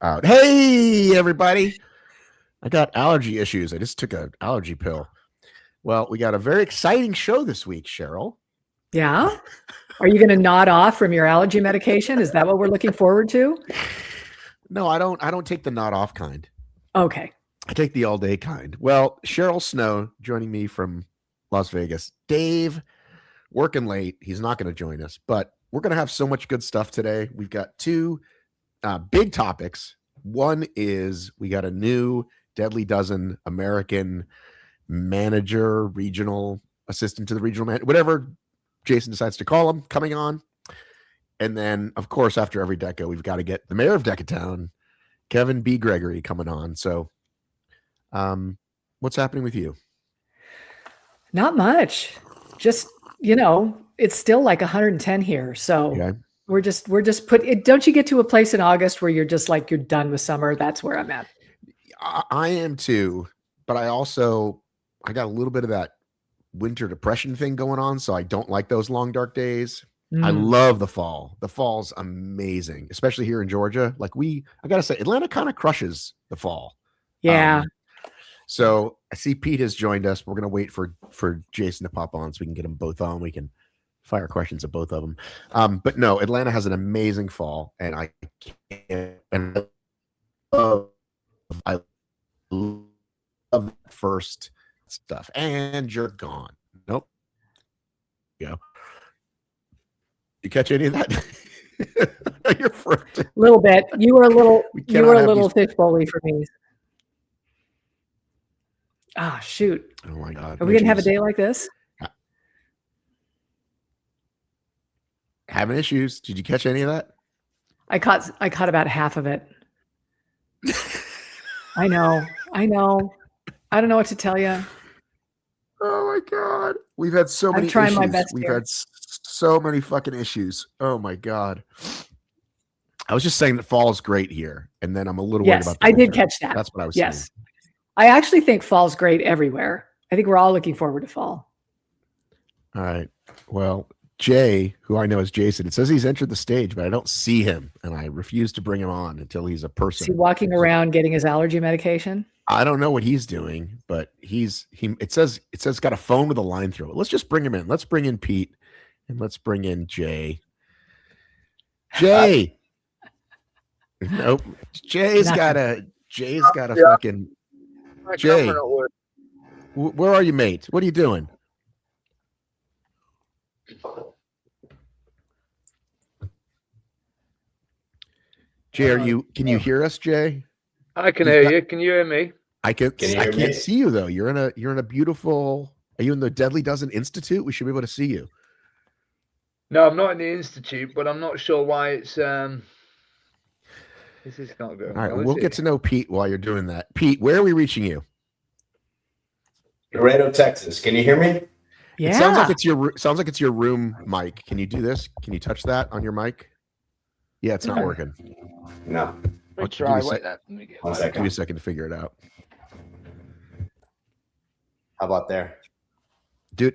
out. Hey, everybody. I got allergy issues. I just took an allergy pill. Well, we got a very exciting show this week, Cheryl. Yeah? Are you going to nod off from your allergy medication? Is that what we're looking forward to? No, I don't take the nod off kind. Okay. I take the all day kind. Well, Cheryl Snow joining me from Las Vegas. Dave working late. He's not going to join us, but we're going to have so much good stuff today. We've got two big topics. One is we got a new Deadly Dozen American manager, regional assistant to the regional manager, whatever Jason decides to call him, coming on. And then, of course, after every DEKA, we've got to get the mayor of Dekatown, Kevin B. Gregory, coming on. So what's happening with you? Not much. Just, it's still like 110 here. So Okay. we're just don't you get to a place in August where you're just like, you're done with summer? That's where I'm at. I am too, but I got a little bit of that winter depression thing going on. So I don't like those long, dark days. I love the fall. The fall's amazing, especially here in Georgia. Like I got to say, Atlanta kind of crushes the fall. Yeah. So I see Pete has joined us. We're going to wait for Jason to pop on so we can get them both on. We can fire questions at both of them. But no, Atlanta has an amazing fall, and I love that first stuff. And you're gone. Nope. Yeah. You catch any of that? You're first. A little bit. You were a little fishbowly for me. Ah, shoot. Oh my God. Are we going to have a day like this? Having issues. Did you catch any of that? I caught about half of it. I know. I don't know what to tell you. Oh my God. We've had so many I'm trying issues. my best We've here. had so many fucking issues. Oh my God. I was just saying that fall is great here. And then I'm a little worried about the I did winter. catch that. That's what I was saying. Yes. I actually think fall's great everywhere. I think we're all looking forward to fall. All right. Well, Jay, who I know as Jason, it says he's entered the stage, but I don't see him. And I refuse to bring him on until he's a person. Is he walking around getting his allergy medication? I don't know what he's doing, but it says got a phone with a line through it. Let's just bring him in. Let's bring in Pete and let's bring in Jay. Jay. Nope. Jay's got a fucking Jay. Where are you, mate? What are you doing? Jay, can you hear us, Jay? I can hear you. Can you hear me? I can't see you though. You're in a beautiful. Are you in the Deadly Dozen Institute? We should be able to see you. No, I'm not in the Institute, but I'm not sure why it's this is not going. All right, we'll get to know Pete while you're doing that. Pete, where are we reaching you? Laredo, Texas. Can you hear me? Yeah. It sounds like it's your room mic. Can you do this? Can you touch that on your mic? Yeah, it's not working. No. I'll Try. give you Wait, let me get One Give second. you a second to figure it out. How about there?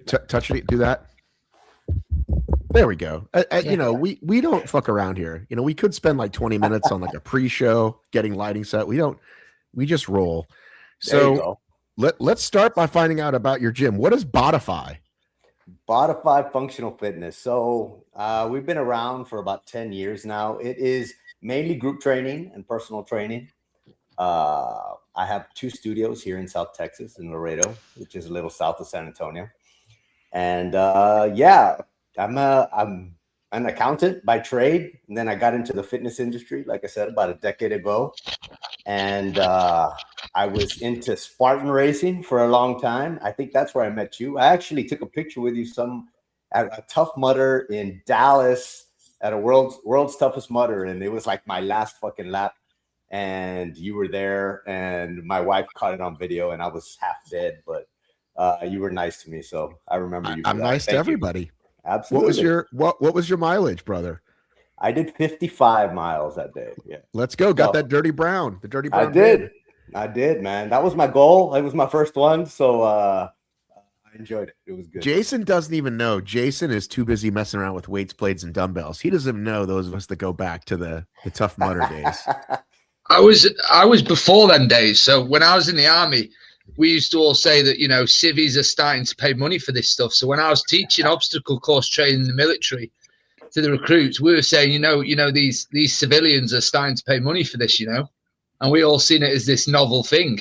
Touch it. Do that. There we go. We don't fuck around here. We could spend like 20 minutes on like a pre-show getting lighting set. We just roll. So let's start by finding out about your gym. What is Bodify? Bodify Functional Fitness. So we've been around for about 10 years now. It is mainly group training and personal training. I have 2 studios here in South Texas in Laredo, which is a little south of San Antonio. And I'm an accountant by trade. And then I got into the fitness industry, like I said, about a decade ago. And I was into Spartan racing for a long time. I think that's where I met you. I actually took a picture with you at a Tough Mudder in Dallas at a world's toughest mudder. And it was like my last fucking lap. And you were there and my wife caught it on video and I was half dead, but you were nice to me. So I remember you. I'm nice to everybody. Absolutely. What was your mileage, brother? I did 55 miles that day. Yeah. Let's go. Got that dirty brown. The dirty brown. I did, man. That was my goal. It was my first one. So I enjoyed it. It was good. Jason doesn't even know. Jason is too busy messing around with weights, blades, and dumbbells. He doesn't know those of us that go back to the Tough Mudder days. I was before them days. So when I was in the army, we used to all say that, you know, civvies are starting to pay money for this stuff. So when I was teaching obstacle course training in the military to the recruits, we were saying, you know, these civilians are starting to pay money for this, you know, and we all seen it as this novel thing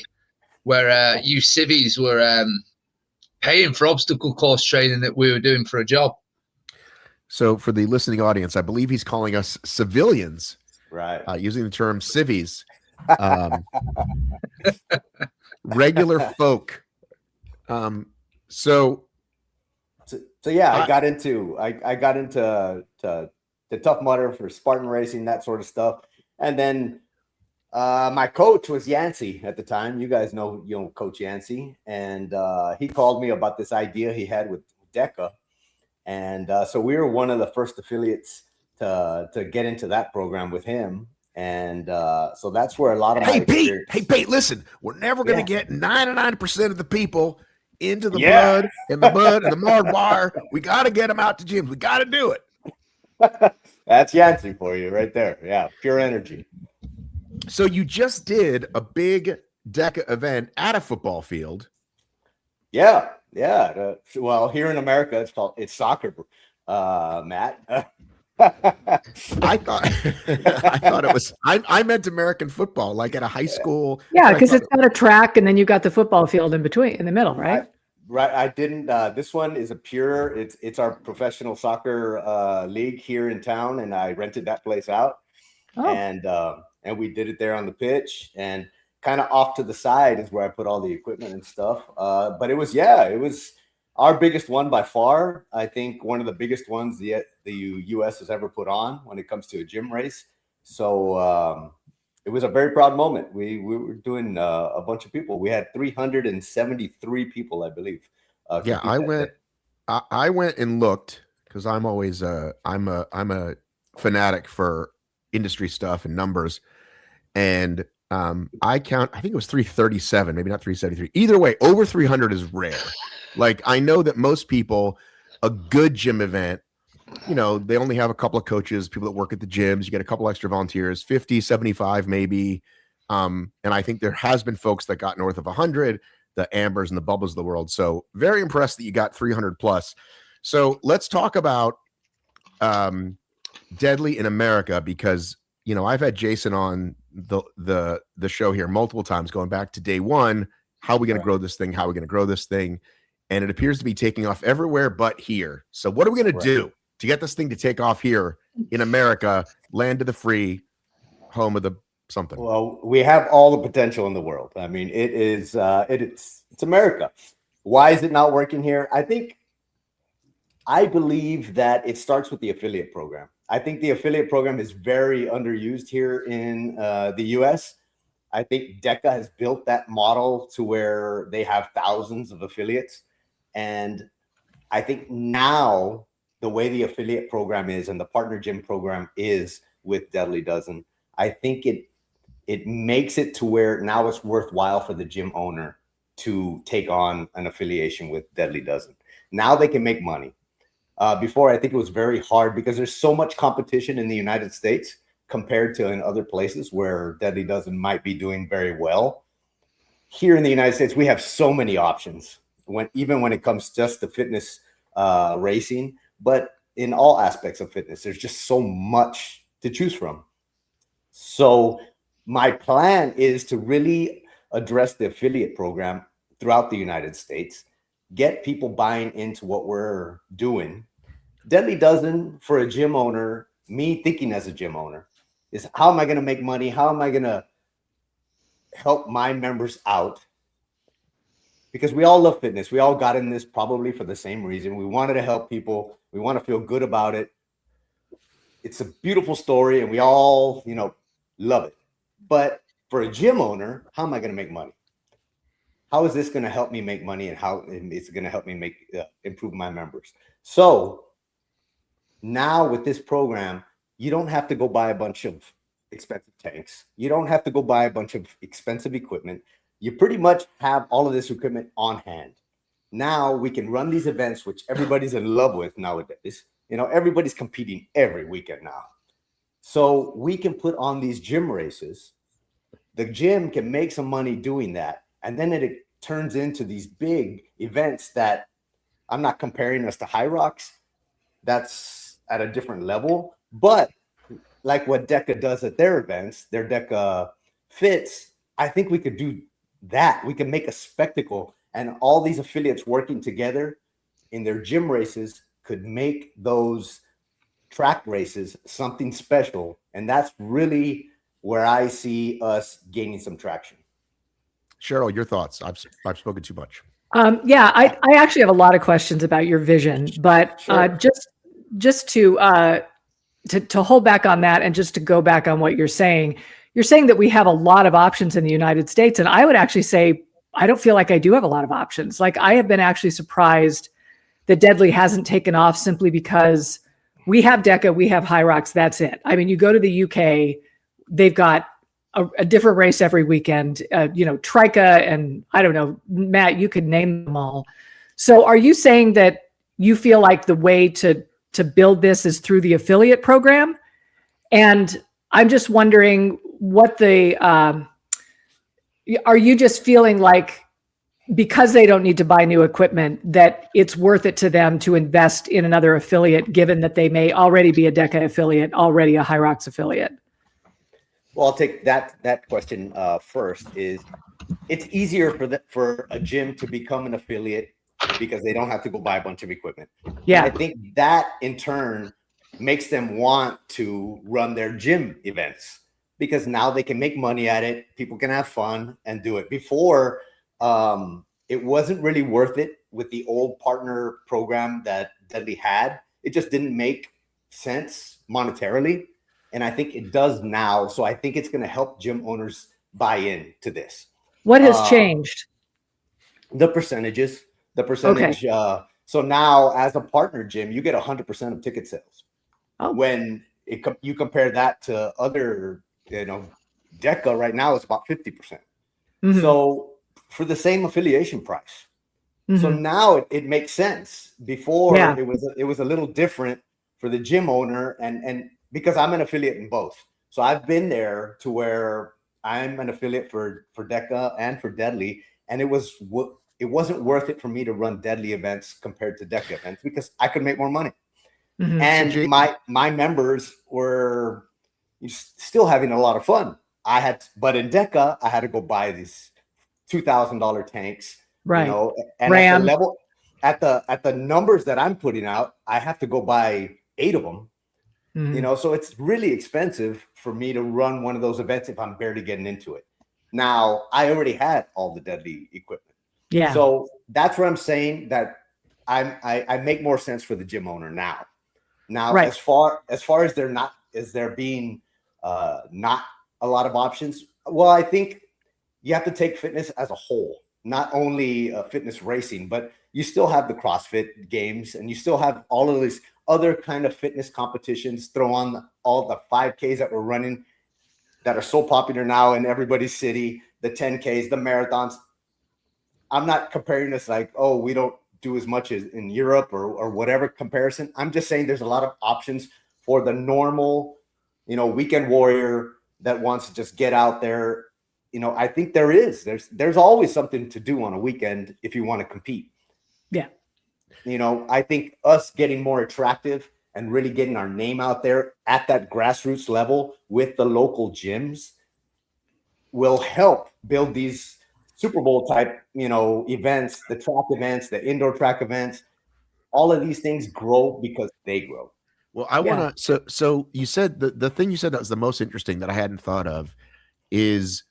where you civvies were paying for obstacle course training that we were doing for a job. So for the listening audience, I believe he's calling us civilians, Right. using the term civvies, regular folk. So yeah, I got into the Tough Mudder for Spartan racing, that sort of stuff. And then my coach was Yancey at the time. You guys know, Coach Yancey. And he called me about this idea he had with DEKA. And so we were one of the first affiliates to get into that program with him. And so that's where a lot of my experience. Hey, Pete, listen, we're never going to get 99% of the people into the blood and the bud and the marred wire. We got to get them out to gyms. We got to do it. That's Yancey for you right there. Yeah, pure energy. So you just did a big DEKA event at a football field. Yeah. Well, here in America, it's soccer, Matt. I thought it was. I meant American football, like at a high school. Yeah, because it's got a track, and then you got the football field in between, in the middle, right? Right. I didn't. This one is a pure. It's our professional soccer league here in town, and I rented that place out, and we did it there on the pitch, and kind of off to the side is where I put all the equipment and stuff. But it was our biggest one by far. I think one of the biggest ones the U.S. has ever put on when it comes to a gym race. So it was a very proud moment. We were doing a bunch of people. We had 373 people, I believe. Yeah, I went and looked because I'm always I'm a fanatic for industry stuff and numbers, and I think it was 337, maybe not 373. Either way, over 300 is rare. Like, I know that most people, a good gym event, they only have a couple of coaches, people that work at the gyms. You get a couple extra volunteers, 50, 75 maybe. And I think there has been folks that got north of 100, the Ambers and the Bubbles of the world. So very impressed that you got 300 plus. So let's talk about Deadly in America, because I've had Jason on the show here multiple times, going back to day one. How are we going to grow this thing? How are we going to grow this thing? And it appears to be taking off everywhere but here. So what are we going to do to get this thing to take off here in America, land of the free, home of the something? Well, we have all the potential in the world. I mean, it's America. Why is it not working here? I believe that it starts with the affiliate program. I think the affiliate program is very underused here in the US. I think DEKA has built that model to where they have thousands of affiliates. And I think now the way the affiliate program is and the partner gym program is with Deadly Dozen, I think it makes it to where now it's worthwhile for the gym owner to take on an affiliation with Deadly Dozen. Now they can make money. Before, I think it was very hard because there's so much competition in the United States compared to in other places where Deadly Dozen might be doing very well. Here in the United States, we have so many options, even when it comes just to fitness racing, but in all aspects of fitness, there's just so much to choose from. So my plan is to really address the affiliate program throughout the United States, get people buying into what we're doing. Deadly Dozen for a gym owner, me thinking as a gym owner, is how am I going to make money? How am I going to help my members out? Because we all love fitness. We all got in this probably for the same reason. We wanted to help people. We want to feel good about it. It's a beautiful story and we all, love it. But for a gym owner, how am I going to make money? How is this going to help me make money, and how it's going to help me improve my members? So now with this program, you don't have to go buy a bunch of expensive tanks. You don't have to go buy a bunch of expensive equipment. You pretty much have all of this equipment on hand. Now we can run these events, which everybody's in love with nowadays. Everybody's competing every weekend now. So we can put on these gym races the gym can make some money doing that. And then it turns into these big events that I'm not comparing us to HYROX. That's at a different level. But like what DEKA does at their events, their DEKA fits, I think we could do that. We can make a spectacle, and all these affiliates working together in their gym races could make those track races something special. And that's really where I see us gaining some traction. Cheryl, your thoughts? I've spoken too much. Yeah, I actually have a lot of questions about your vision, but Sure. Just to hold back on that, and just to go back on what you're saying that we have a lot of options in the United States. And I would actually say, I don't feel like I do have a lot of options. Like, I have been actually surprised that Deadly hasn't taken off, simply because we have DEKA, we have HYROX, that's it. I mean, you go to the UK, they've got a different race every weekend, Trika, and I don't know, Matt, you could name them all. So are you saying that you feel like the way to build this is through the affiliate program? And I'm just wondering what are you just feeling like, because they don't need to buy new equipment, that it's worth it to them to invest in another affiliate, given that they may already be a DEKA affiliate, already a HYROX affiliate? Well, I'll take that question first. Is it's easier for a gym to become an affiliate because they don't have to go buy a bunch of equipment. Yeah. And I think that in turn makes them want to run their gym events, because now they can make money at it. People can have fun and do it. Before, it wasn't really worth it with the old partner program that Deadly had. It just didn't make sense monetarily. And I think it does now. So I think it's going to help gym owners buy in to this. What has changed? The percentage. Okay. So now, as a partner gym, you get 100% of ticket sales. Oh. When you compare that to other, DEKA right now is about 50%. Mm-hmm. So for the same affiliation price. Mm-hmm. So now it makes sense. Before, yeah, it was a little different for the gym owner, and because I'm an affiliate in both. So I've been there to where I'm an affiliate for DEKA and for Deadly, and it wasn't worth it for me to run Deadly events compared to DEKA events, because I could make more money. Mm-hmm. And my members were still having a lot of fun. But in DEKA, I had to go buy these $2,000 tanks, right? And Ram. at the level, at the numbers that I'm putting out, I have to go buy 8 of them. Mm-hmm. So it's really expensive for me to run one of those events if I'm barely getting into it. Now, I already had all the Deadly equipment. Yeah. So that's what I'm saying, that I make more sense for the gym owner now. Now, right. as far as there being not a lot of options, well, I think you have to take fitness as a whole, not only fitness racing, but you still have the CrossFit games, and you still have all of these other kind of fitness competitions. Throw on all the 5Ks that we're running that are so popular now in everybody's city, the 10Ks, the marathons. I'm not comparing this like, oh, we don't do as much as in Europe or whatever comparison. I'm just saying there's a lot of options for the normal, weekend warrior that wants to just get out there. I think there's always something to do on a weekend if you want to compete. Yeah. I think us getting more attractive and really getting our name out there at that grassroots level with the local gyms will help build these Super Bowl type, events, the track events, the indoor track events. All of these things grow because they grow. Well, I want to, so you said the thing you said that was the most interesting that I hadn't thought of is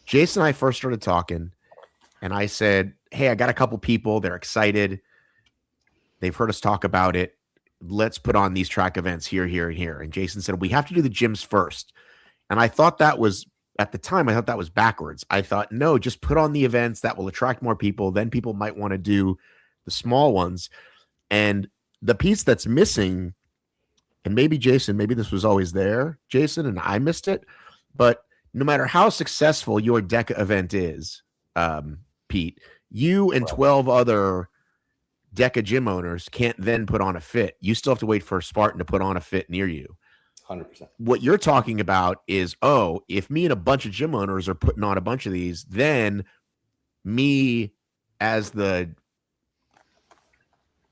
Jason and I first started talking, and I said, hey, I got a couple people. They're excited. They've heard us talk about it. Let's put on these track events here, here, and here. And Jason said, we have to do the gyms first. And I thought that was, at the time, I thought that was backwards. I thought, no, just put on the events that will attract more people. Then people might want to do the small ones. And the piece that's missing, and maybe Jason, maybe this was always there, Jason, and I missed it, but no matter how successful your DEKA event is, Pete, you and 12 other DEKA gym owners can't then put on a fit. You still have to wait for Spartan to put on a fit near you. 100%. What you're talking about is, oh, if me and a bunch of gym owners are putting on a bunch of these, then me as the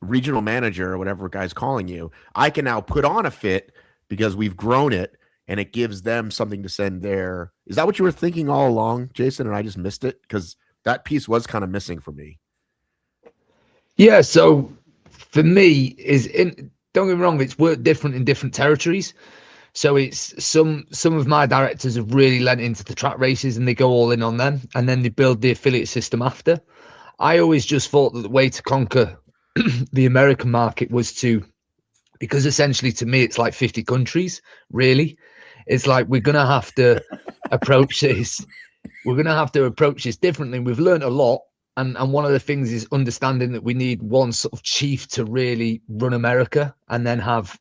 regional manager or whatever guy's calling you, I can now put on a fit because we've grown it and it gives them something to send there. Is that what you were thinking all along, Jason? And I just missed it because that piece was kind of missing for me. Yeah. So for me, don't get me wrong, it's worked different in different territories. So it's some of my directors have really lent into the track races and they go all in on them, and then they build the affiliate system after. I always just thought that the way to conquer the American market was because essentially to me it's like 50 countries, really. It's like we're gonna have to approach this. We're gonna have to approach this differently. We've learned a lot, and one of the things is understanding that we need one sort of chief to really run America, and then have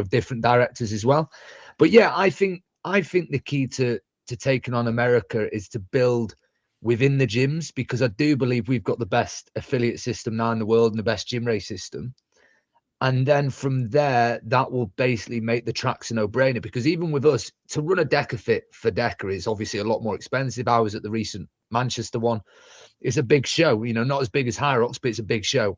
different directors as well. But yeah, I think the key to taking on America is to build within the gyms, because I do believe we've got the best affiliate system now in the world and the best gym race system. And then from there, that will basically make the tracks a no-brainer, because even with us, to run a DEKAFIT for DEKA is obviously a lot more expensive. I was at the recent Manchester one. It's a big show, not as big as HYROX, but it's a big show.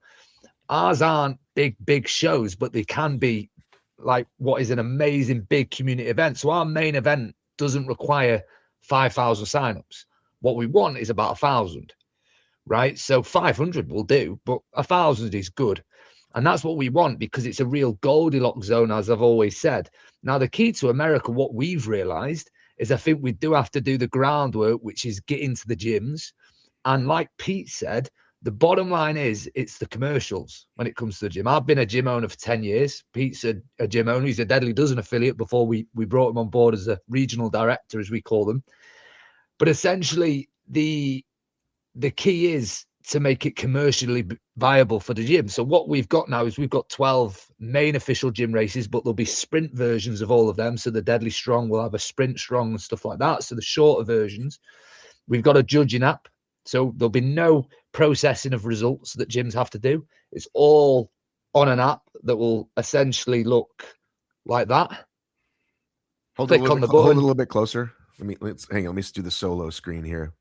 Ours aren't big shows, but they can be like what is an amazing big community event. So our main event doesn't require 5,000 signups. What we want is about 1,000, right? So 500 will do, but 1,000 is good. And that's what we want, because it's a real Goldilocks zone, as I've always said. Now, the key to America, what we've realized is I think we do have to do the groundwork, which is get into the gyms. And like Pete said, the bottom line is it's the commercials when it comes to the gym. I've been a gym owner for 10 years. Pete's a gym owner. He's a Deadly Dozen affiliate before we brought him on board as a regional director, as we call them. But essentially, the key is to make it commercially viable for the gym. So what we've got now is we've got 12 main official gym races, but there'll be sprint versions of all of them. So the Deadly Strong will have a sprint strong and stuff like that. So the shorter versions. We've got a judging app. So there'll be no processing of results that gyms have to do. It's all on an app that will essentially look like that. Hold a little bit closer. Let's hang on. Let me just do the solo screen here.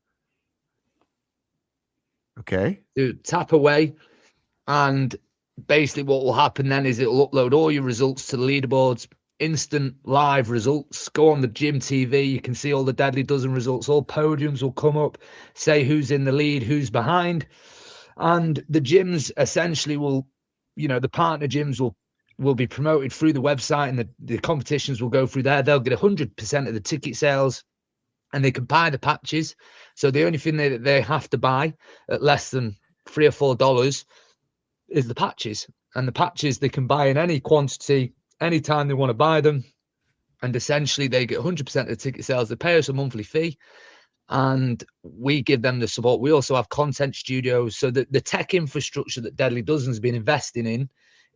Okay. Tap away, and basically what will happen then is it'll upload all your results to the leaderboards, instant live results. Go on the gym TV, you can see all the Deadly Dozen results. All podiums will come up, say who's in the lead, who's behind, and the gyms essentially will, the partner gyms will be promoted through the website, and the competitions will go through there. They'll get 100% of the ticket sales, and they can buy the patches. So the only thing that they have to buy at less than $3 or $4 is the patches. And the patches they can buy in any quantity, anytime they want to buy them. And essentially they get 100% of the ticket sales. They pay us a monthly fee, and we give them the support. We also have content studios. So the tech infrastructure that Deadly Dozen's been investing in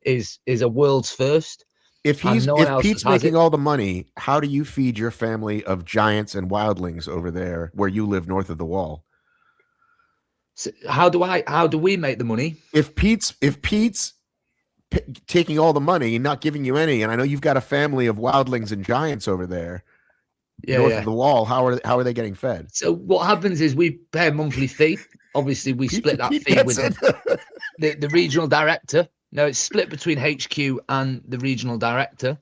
is a world's first. If Pete's making all the money, how do you feed your family of giants and wildlings over there where you live north of the wall? So how do we make the money? If Pete's taking all the money and not giving you any, and I know you've got a family of wildlings and giants over there north of the wall, how are they getting fed? So what happens is we pay a monthly fee. Obviously, we split that fee with the regional director. No, it's split between HQ and the regional director.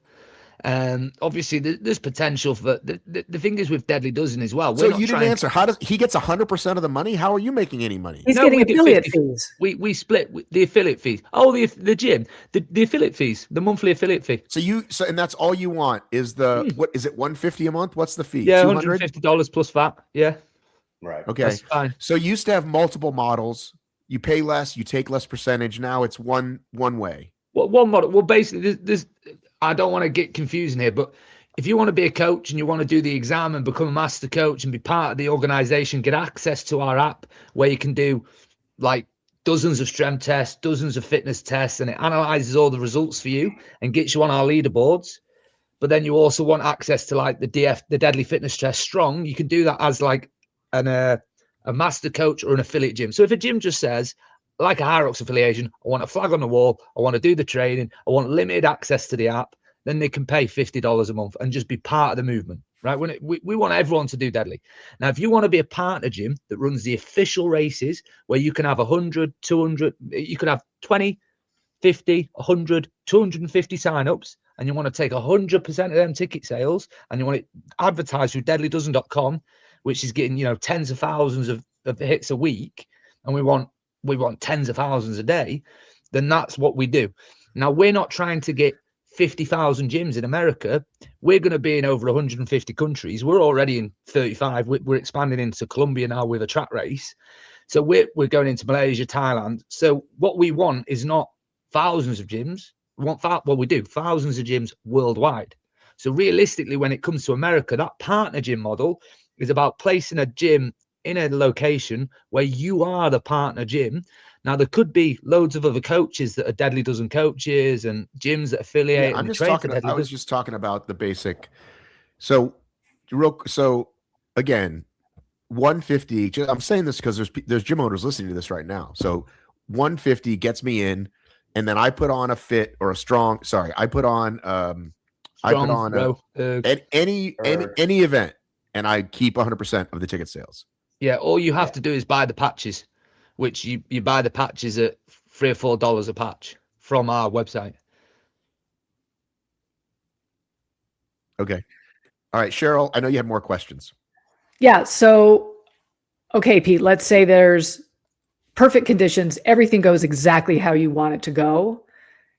Obviously, there's potential for the thing is with Deadly Dozen as well. So you didn't answer. How does he gets 100% of the money? How are you making any money? He's getting affiliate fees. We split the affiliate fees. Oh, the gym, the affiliate fees, the monthly affiliate fee. So and that's all you want is what is it? $150 a month? What's the fee? Yeah, $150 plus VAT. Yeah. Right. Okay. That's fine. So you used to have multiple models. You pay less, you take less percentage. Now it's one way. Well, one model. Well, basically, there's I don't want to get confusing here, but if you want to be a coach and you want to do the exam and become a master coach and be part of the organization, get access to our app where you can do like dozens of strength tests, dozens of fitness tests, and it analyzes all the results for you and gets you on our leaderboards. But then you also want access to like the Deadly Fitness Test Strong. You can do that as like a master coach or an affiliate gym. So if a gym just says, like a HYROX affiliation, I want a flag on the wall, I want to do the training, I want limited access to the app, then they can pay $50 a month and just be part of the movement, right? We want everyone to do deadly. Now, if you want to be a partner gym that runs the official races where you can have 100, 200, you could have 20, 50, 100, 250 signups, and you want to take 100% of them ticket sales, and you want it advertised through deadlydozen.com, which is getting, you know, tens of thousands of hits a week, and we want tens of thousands a day, then that's what we do. Now, we're not trying to get 50,000 gyms in America. We're going to be in over 150 countries. We're already in 35. We're expanding into Colombia now with a track race. So we're going into Malaysia, Thailand. So what we want is not thousands of gyms. We want we do thousands of gyms worldwide. So realistically, when it comes to America, that partner gym model is about placing a gym in a location where you are the partner gym. Now, there could be loads of other coaches that are Deadly Dozen coaches and gyms that affiliate. Yeah, I was just talking about the basic. So again, 150. I'm saying this because there's gym owners listening to this right now. So 150 gets me in, and then I put on a fit or a strong. Sorry, I put on any event, and I keep 100% of the ticket sales. Yeah, all you have to do is buy the patches, which you buy the patches at $3 or $4 a patch from our website. Okay. All right, Cheryl, I know you have more questions. Yeah. So, okay, Pete, let's say there's perfect conditions. Everything goes exactly how you want it to go.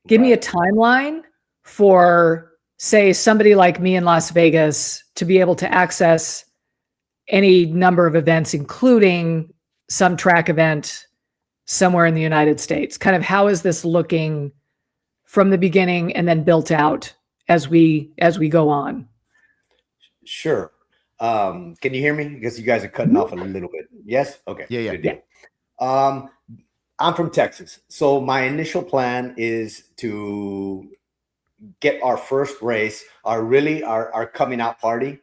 Give me a timeline for, say, somebody like me in Las Vegas to be able to access any number of events, including some track event somewhere in the United States. Kind of how is this looking from the beginning and then built out as we go on? Sure. Can you hear me? Because you guys are cutting off a little bit. Yes? Okay. Yeah. I'm from Texas. So my initial plan is to get our first race, our coming out party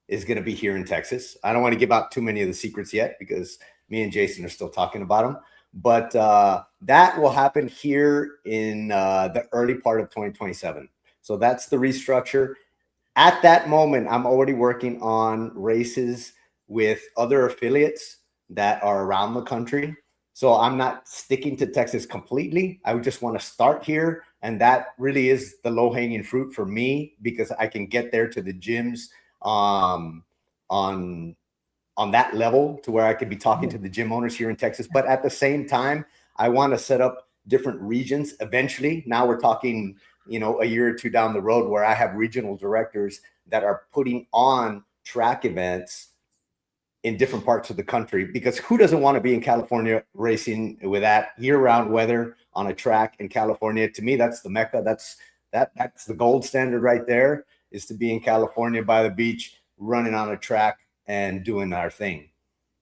is going to be here in Texas. I don't want to give out too many of the secrets yet because me and Jason are still talking about them. But that will happen here in the early part of 2027. So that's the restructure. At that moment, I'm already working on races with other affiliates that are around the country. So I'm not sticking to Texas completely. I would just want to start here. And that really is the low-hanging fruit for me because I can get there to the gyms on that level to where I could be talking to the gym owners here in Texas. But at the same time, I want to set up different regions eventually. Now we're talking, you know, a year or two down the road where I have regional directors that are putting on track events in different parts of the country, because who doesn't want to be in California racing with that year-round weather on a track in California? To me, that's the Mecca. That's the gold standard right there, is to be in California by the beach, running on a track and doing our thing.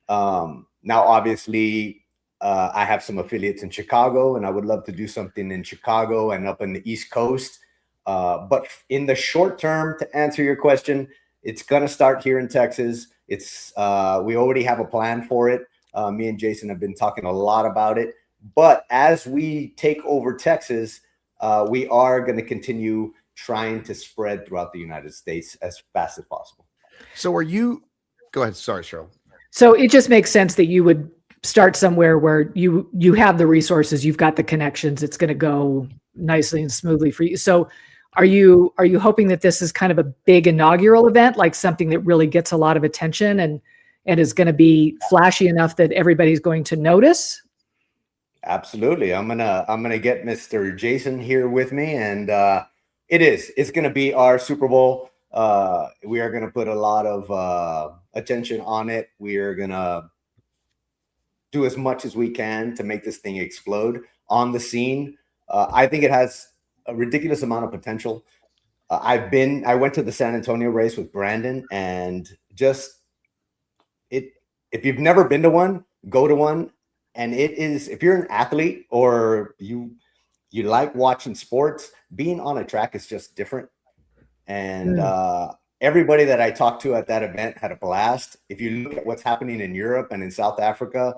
Now, obviously, I have some affiliates in Chicago, and I would love to do something in Chicago and up in the East Coast. But in the short term, to answer your question, it's going to start here in Texas. It's we already have a plan for it. Me and Jason have been talking a lot about it. But as we take over Texas, we are going to continue trying to spread throughout the United States as fast as possible. So are you, go ahead. Sorry, Cheryl. So it just makes sense that you would start somewhere where you have the resources, you've got the connections, it's going to go nicely and smoothly for you. So are you hoping that this is kind of a big inaugural event, like something that really gets a lot of attention and is going to be flashy enough that everybody's going to notice? Absolutely. I'm gonna get Mr. Jason here with me, and it's gonna be our Super Bowl. We are gonna put a lot of attention on it. We are gonna do as much as we can to make this thing explode on the scene. I think it has a ridiculous amount of potential. I went to the San Antonio race with Brandon, and if you've never been to one, go to one. And it is, if you're an athlete or you like watching sports, being on a track is just different. And everybody that I talked to at that event had a blast. If you look at what's happening in Europe and in South Africa,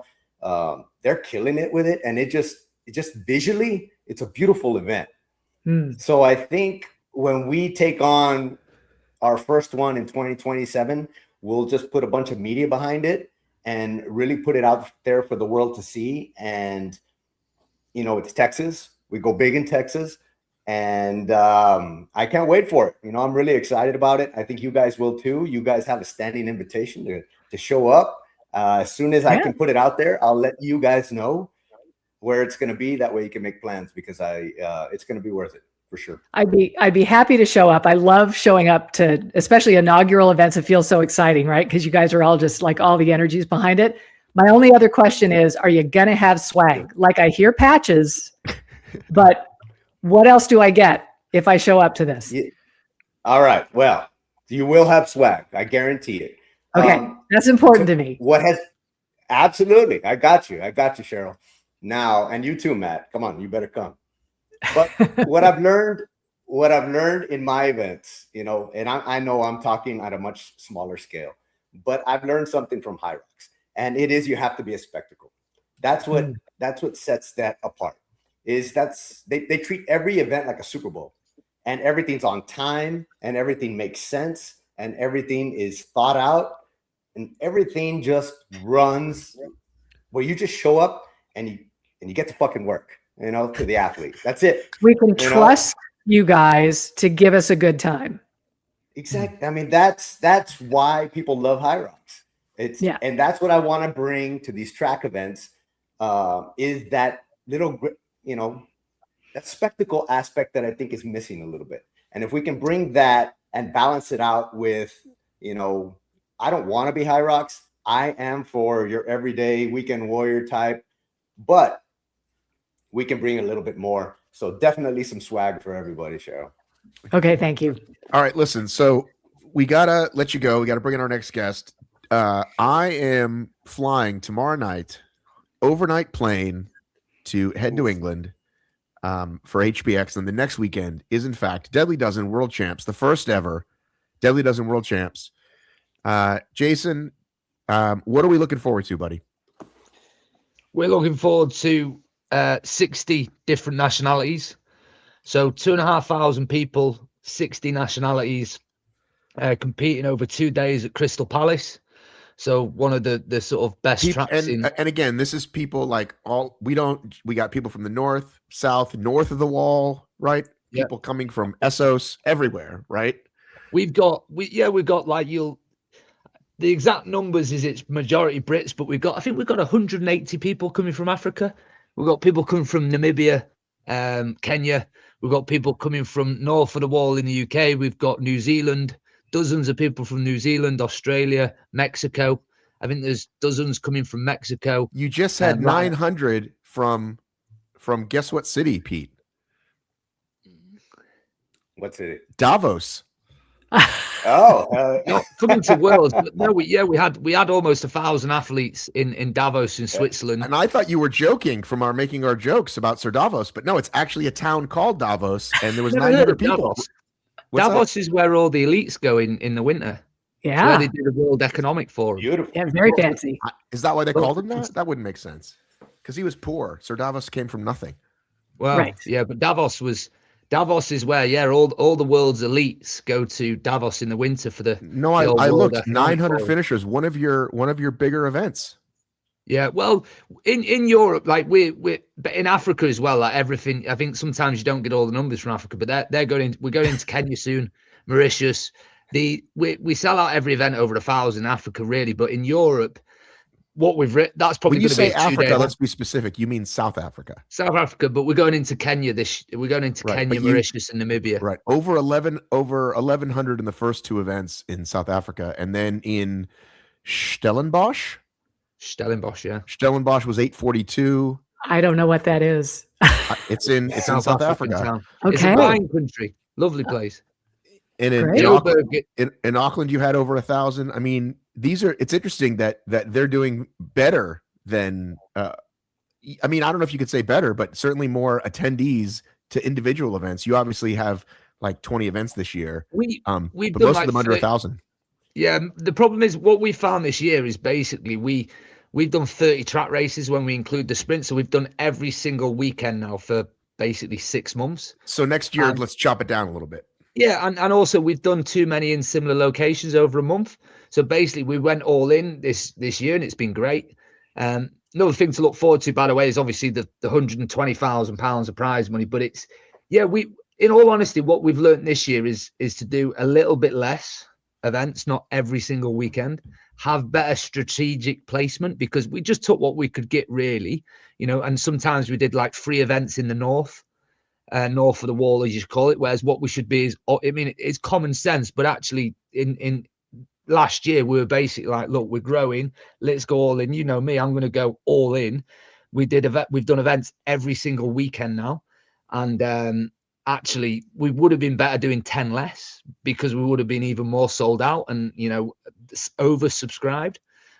they're killing it with it. And it just visually, it's a beautiful event. So I think when we take on our first one in 2027, we'll just put a bunch of media behind it and really put it out there for the world to see. And, you know, it's Texas. We go big in Texas. And I can't wait for it. You know, I'm really excited about it. I think you guys will too. You guys have a standing invitation to show up. As soon as I can put it out there, I'll let you guys know where it's going to be. That way you can make plans, because it's going to be worth it for sure. I'd be happy to show up. I love showing up to, especially inaugural events. It feels so exciting, right? Because you guys are all just like, all the energies behind it. My only other question is, are you going to have swag? Like, I hear patches, but what else do I get if I show up to this? Yeah. All right. Well, you will have swag. I guarantee it. Okay. That's important to me. Absolutely. I got you, Cheryl. Now, and you too, Matt. Come on, you better come. But what I've learned in my events, you know, and I know I'm talking at a much smaller scale, but I've learned something from HYROX, and it is, you have to be a spectacle. That's what sets that apart. They treat every event like a Super Bowl, and everything's on time, and everything makes sense, and everything is thought out, and everything just runs where you just show up and you get to fucking work, you know, to the athlete. That's it. We can trust you guys to give us a good time. Exactly. I mean, that's why people love HYROX. And that's what I want to bring to these track events, is that little, you know, that spectacle aspect that I think is missing a little bit. And if we can bring that and balance it out with, you know, I don't want to be HYROX. I am for your everyday weekend warrior type, but we can bring a little bit more. So definitely some swag for everybody, Cheryl. Okay, thank you. All right, listen. So we gotta let you go. We gotta bring in our next guest. I am flying tomorrow night, overnight plane, to head to England for HBX, and the next weekend is in fact Deadly Dozen World Champs, the first ever Deadly Dozen World Champs. Jason, what are we looking forward to, buddy? We're looking forward to 60 different nationalities. So 2,500 people, 60 nationalities, competing over 2 days at Crystal Palace. So one of the sort of best tracks and again, this is people like we got people from the north, south, north of the wall, right? Yeah. People coming from Essos, everywhere, right? We've got like the exact numbers is it's majority Brits, but I think we've got 180 people coming from Africa. We've got people coming from Namibia, Kenya. We've got people coming from north of the wall in the UK. We've got New Zealand, dozens of people from New Zealand, Australia, Mexico. I think there's dozens coming from Mexico. You just had 900 from guess what city, Pete? What city? Davos. Not coming to Worlds, but no, we had almost 1,000 athletes in Davos in Switzerland. And I thought you were joking from making our jokes about Sir Davos, but no, it's actually a town called Davos, and there was 900 people. Davos is where all the elites go in the winter. Yeah, where they do the World Economic Forum. Beautiful. Yeah, very fancy. Is that why they called him that? That wouldn't make sense, because he was poor. Sir Davos came from nothing. Well, yeah, but Davos is where all the world's elites go to Davos in the winter for the. No, I looked 900 finishers. One of your bigger events. Yeah, well, in Europe, like but in Africa as well, like everything. I think sometimes you don't get all the numbers from Africa, but we're going into Kenya soon, Mauritius. We sell out every event over 1,000 in Africa, really, but in Europe, what we've written, that's probably when you say Africa. Let's be specific. You mean South Africa? South Africa, but we're going into Kenya We're going into Kenya, Mauritius, and Namibia. Right, over 1,100 in the first two events in South Africa, and then in Stellenbosch. Yeah. Stellenbosch was 842. I don't know what that is. It's in South Africa. Okay. It's a wine country. Lovely place. And in Auckland, you had over 1,000. I mean, it's interesting that they're doing better than. I mean, I don't know if you could say better, but certainly more attendees to individual events. You obviously have like 20 events this year. We've but done most of them under 1,000. Yeah, the problem is what we found this year is basically we've done 30 track races when we include the sprint. So we've done every single weekend now for basically 6 months. So next year, let's chop it down a little bit. Yeah, and also we've done too many in similar locations over a month. So basically, we went all in this year, and it's been great. Another thing to look forward to, by the way, is obviously the £120,000 of prize money. But it's in all honesty, what we've learned this year is to do a little bit less events, not every single weekend. Have better strategic placement, because we just took what we could get, really, and sometimes we did like 3 events in the north of the wall, as you call it, whereas what we should be is, I mean, it's common sense, but actually in last year we were basically like, look, we're growing, let's go all in. You know me, I'm going to go all in. We've done events every single weekend now, and actually we would have been better doing 10 less, because we would have been even more sold out and oversubscribed.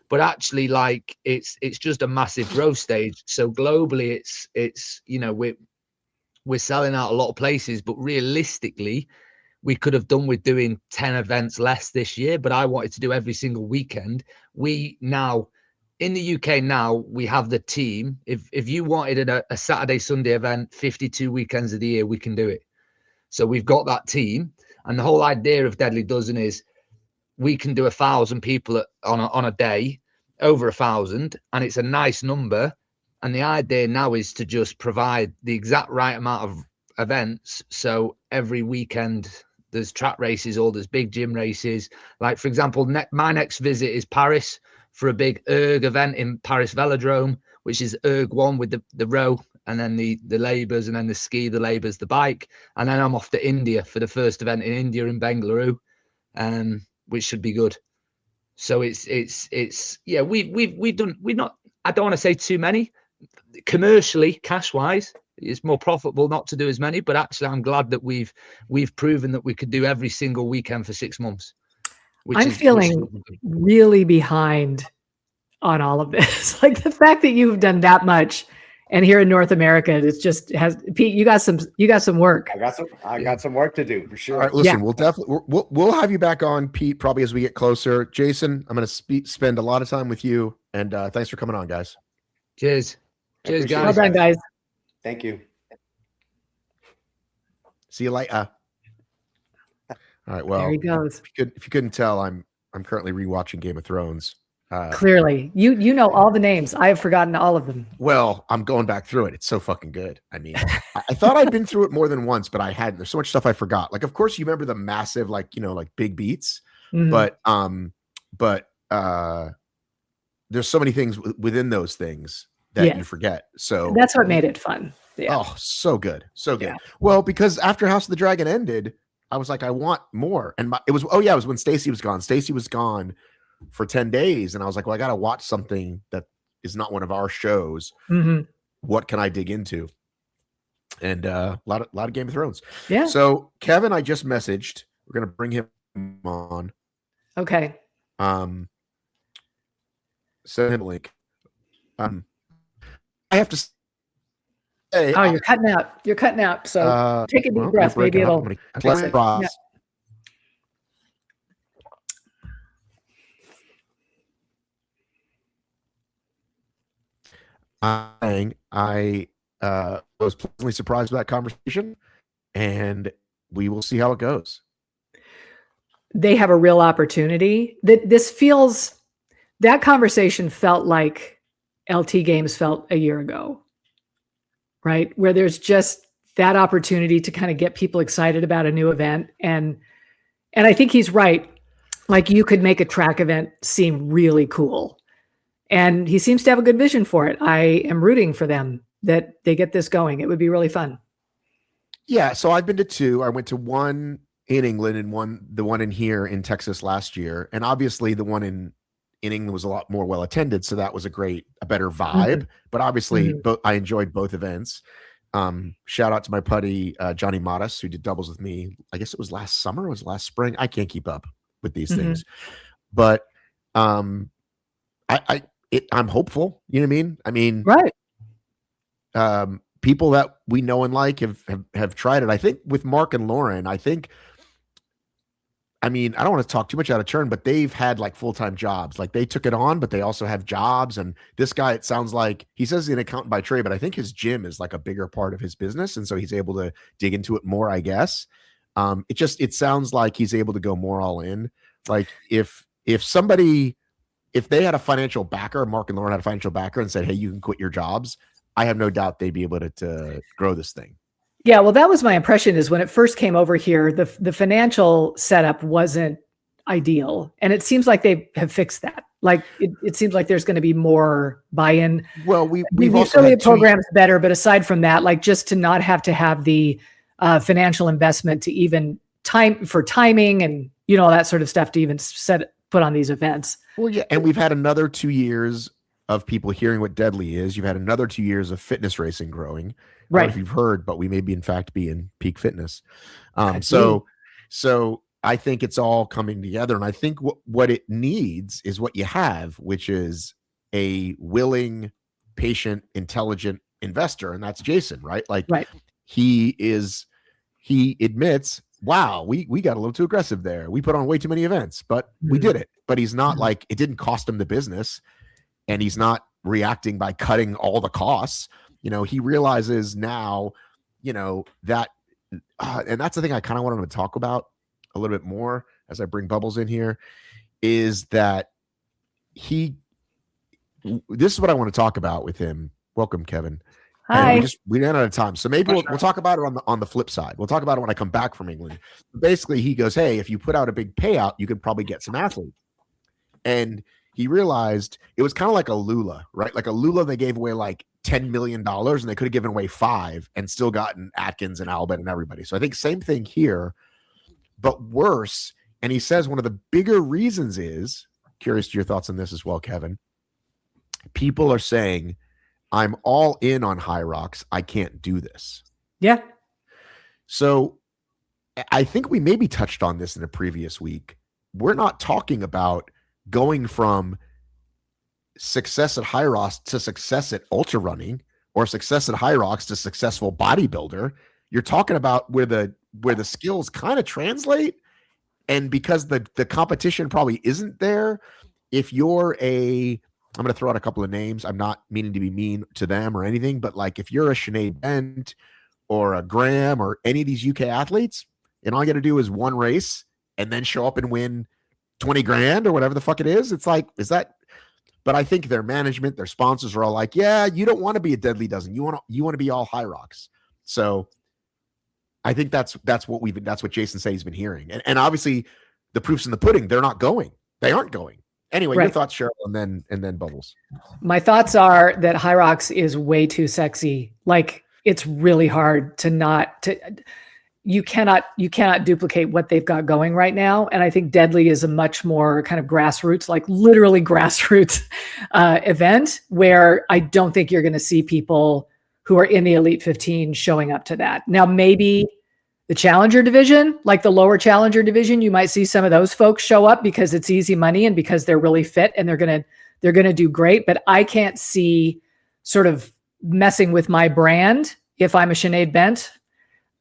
But actually, like, it's just a massive growth stage. So globally, it's we're selling out a lot of places, but realistically, we could have done with doing 10 events less this year. But I wanted to do every single weekend. We now, in the UK now, we have the team. If you wanted a Saturday, Sunday event, 52 weekends of the year, we can do it. So we've got that team. And the whole idea of Deadly Dozen is we can do 1,000 people on a day, over 1,000, and it's a nice number. And the idea now is to just provide the exact right amount of events. So every weekend there's track races or there's big gym races. Like, for example, my next visit is Paris for a big erg event in Paris Velodrome, which is erg 1 with the row, and then the labors, and then the ski, the labors, the bike. And then I'm off to India for the first event in India in Bengaluru, which should be good. So we've not, I don't want to say too many. Commercially, cash wise, it's more profitable not to do as many, but actually I'm glad that we've proven that we could do every single weekend for 6 months. I'm feeling really behind on all of this. Like, the fact that you've done that much, and here in North America, it's just Pete, you got some work. I got some work to do, for sure. All right, listen, we'll definitely we'll have you back on, Pete, probably as we get closer. Jason, I'm going to spend a lot of time with you, and thanks for coming on, guys. Cheers. Cheers, guys. Well done, guys. Thank you. See you later. All right. Well, there he goes. If you couldn't tell, I'm currently rewatching Game of Thrones. Clearly, you know all the names. I have forgotten all of them. Well, I'm going back through it. It's so fucking good. I mean, I thought I'd been through it more than once, but I hadn't. There's so much stuff I forgot. Like, of course, you remember the massive, like big beats, but there's so many things within those things that you forget. So that's what made it fun. Yeah. Oh, so good. So good. Yeah. Well, because after House of the Dragon ended, I was like, I want more. And it was when Stacey was gone. Stacey was gone for 10 days. And I was like, well, I got to watch something that is not one of our shows. Mm-hmm. What can I dig into? And a lot of Game of Thrones. Yeah. So Kevin, I just messaged. We're going to bring him on. Okay. Send him a link. I have to say, oh, you're cutting out. You're cutting out. So take a deep breath. Maybe it'll. I was pleasantly surprised by that conversation, and we will see how it goes. They have a real opportunity. That conversation felt like LT Games felt a year ago, right? Where there's just that opportunity to kind of get people excited about a new event. And I think he's right. Like, you could make a track event seem really cool. And he seems to have a good vision for it. I am rooting for them that they get this going. It would be really fun. Yeah. So I've been to 2. I went to 1 in England and the one in here in Texas last year. And obviously the one in England was a lot more well attended. So that was a better vibe, Mm-hmm. but obviously I enjoyed both events. Shout out to my buddy, Johnny Modis, who did doubles with me. I guess it was last summer, it was last spring. I can't keep up with these things, but, I'm hopeful. You know what I mean? I mean, Right. People that we know and like have tried it. I think with Mark and Lauren, I don't want to talk too much out of turn, but they've had like full-time jobs. Like, they took it on, but they also have jobs. And this guy, it sounds like he says he's an accountant by trade, but I think his gym is like a bigger part of his business. And so he's able to dig into it more, I guess. It sounds like he's able to go more all in. Like if they had a financial backer, Mark and Lauren had a financial backer and said, hey, you can quit your jobs, I have no doubt they'd be able to grow this thing. Yeah, well, that was my impression, is when it first came over here, the financial setup wasn't ideal. And it seems like they have fixed that. Like it seems like there's going to be more buy-in. Well, we've the also affiliate program's better, but aside from that, like just to not have to have the financial investment to even timing and, you know, all that sort of stuff to even put on these events. Well, yeah. And we've had another 2 years of people hearing what Deadly is. You've had another 2 years of fitness racing growing. Right. I don't know if you've heard, but we may be in fact be in peak fitness. So I think it's all coming together. And I think what it needs is what you have, which is a willing, patient, intelligent investor. And that's Jason, right? Like he admits, wow, we got a little too aggressive there. We put on way too many events, but we did it. But he's not like, it didn't cost him the business, and he's not reacting by cutting all the costs. You know, he realizes now, you know, that, and that's the thing I kind of wanted to talk about a little bit more as I bring Bubbles in here, is that this is what I want to talk about with him. Welcome, Kevin. Hi. We ran out of time. So maybe we'll talk about it on the flip side. We'll talk about it when I come back from England. Basically, he goes, hey, if you put out a big payout, you could probably get some athletes. And he realized it was kind of like a Lula, right? Like a Lula, they gave away like $10 million and they could have given away 5 and still gotten Atkins and Albert and everybody. So I think same thing here, but worse. And he says one of the bigger reasons is, curious to your thoughts on this as well, Kevin, people are saying, I'm all in on HYROX. I can't do this. Yeah. So I think we maybe touched on this in a previous week. We're not talking about going from success at HYROX to success at ultra running, or success at HYROX to successful bodybuilder. You're talking about where the skills kind of translate. And because the competition probably isn't there, if you're I'm going to throw out a couple of names. I'm not meaning to be mean to them or anything, but like if you're a Sinead Bent or a Graham or any of these UK athletes, and all you got to do is one race and then show up and win 20 grand or whatever the fuck it is. It's like, is that, but I think their management, their sponsors are all like, yeah, you don't want to be a Deadly Dozen. You want to be all HYROX. So I think that's what Jason said he's been hearing. And obviously the proof's in the pudding. They aren't going. Anyway, your thoughts, Cheryl, and then Bubbles. My thoughts are that HYROX is way too sexy. Like it's really hard you cannot duplicate what they've got going right now. And I think Deadly is a much more kind of grassroots, like literally grassroots event, where I don't think you're going to see people who are in the Elite 15 showing up to that. Now, maybe the challenger division, like the lower challenger division, you might see some of those folks show up because it's easy money and because they're really fit and they're going to do great. But I can't see sort of messing with my brand if I'm a Sinead Bent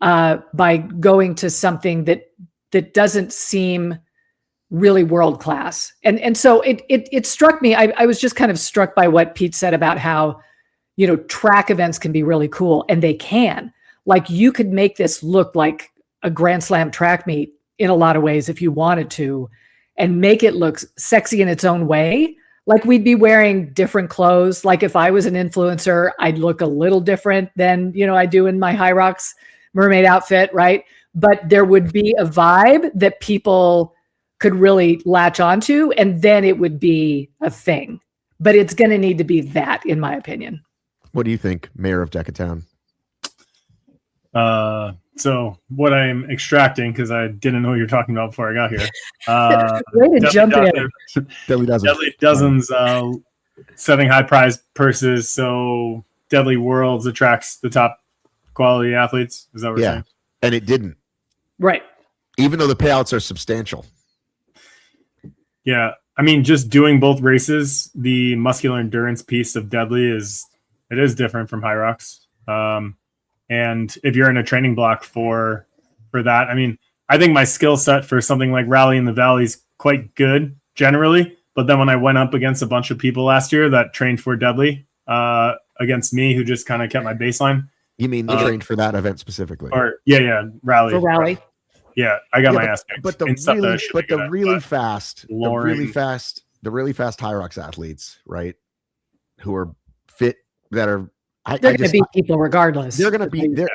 by going to something that doesn't seem really world-class. And so it struck me. I was just kind of struck by what Pete said about how, you know, track events can be really cool, and they can. Like you could make this look like a Grand Slam track meet in a lot of ways if you wanted to, and make it look sexy in its own way. Like we'd be wearing different clothes. Like if I was an influencer, I'd look a little different than, you know, I do in my HYROX mermaid outfit, right? But there would be a vibe that people could really latch onto, and then it would be a thing. But it's going to need to be that, in my opinion. What do you think, Mayor of Dekatown? So what I'm extracting, because I didn't know what you were talking about before I got here. Way to jump in. Deadly Dozens setting high prize purses. So Deadly Worlds attracts the top quality athletes. Is that what you're saying? And it didn't. Right. Even though the payouts are substantial. Yeah. I mean, just doing both races, the muscular endurance piece of Deadly is different from HYROX. And if you're in a training block for that, I mean, I think my skill set for something like Raleigh in the Valley is quite good generally. But then when I went up against a bunch of people last year that trained for Deadly against me, who just kind of kept my baseline. You mean they trained for that event specifically? Or Raleigh. For Raleigh. Yeah, I got Yeah, my ass kicked. But the in stuff that I really, should but be good the at, really but fast, Lauren- the really fast HYROX athletes, right? Who are fit, that are, They're going to beat people regardless. they're going to be there.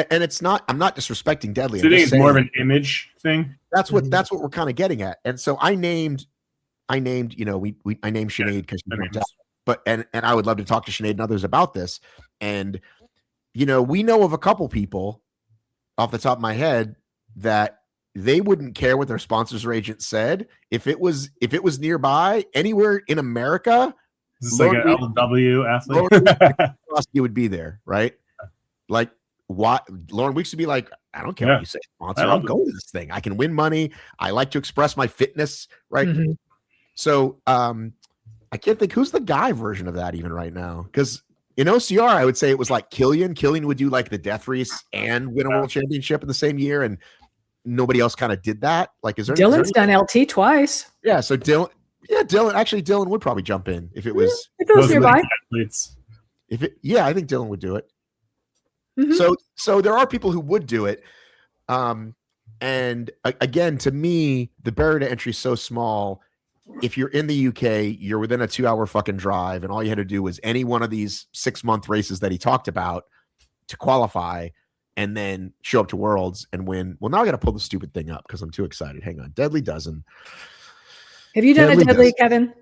And it's not, I'm not disrespecting Deadly. So I'm you think just it's more of saying an image thing? that's what we're kind of getting at. And so I named, you know, I named Sinead because she's fantastic. But and I would love to talk to Sinead and others about this. And you know, we know of a couple people off the top of my head that they wouldn't care what their sponsors or agent said if it was nearby anywhere in America. Is this like an LW athlete? You would be there, right? Like, what? Lauren Weeks would be like, I don't care what you say, sponsor. I'm going to this thing. I can win money. I like to express my fitness, right? Mm-hmm. So, I can't think who's the guy version of that even right now. Because in OCR, I would say it was like Killian. Killian would do like the death race and win a world championship in the same year, and nobody else kind of did that. Like, is there? Dylan's done LT twice. Yeah. So Dylan. Yeah, Dylan. Actually, Dylan would probably jump in if it was. If it was nearby. If it, yeah, I think Dylan would do it. Mm-hmm. So there are people who would do it. And again, to me, the barrier to entry is so small. If you're in the UK, you're within a 2-hour fucking drive, and all you had to do was any one of these 6-month races that he talked about to qualify, and then show up to Worlds and win. Well, now I got to pull the stupid thing up because I'm too excited. Hang on, Deadly doesn't. Have you done a Deadly, Kevin?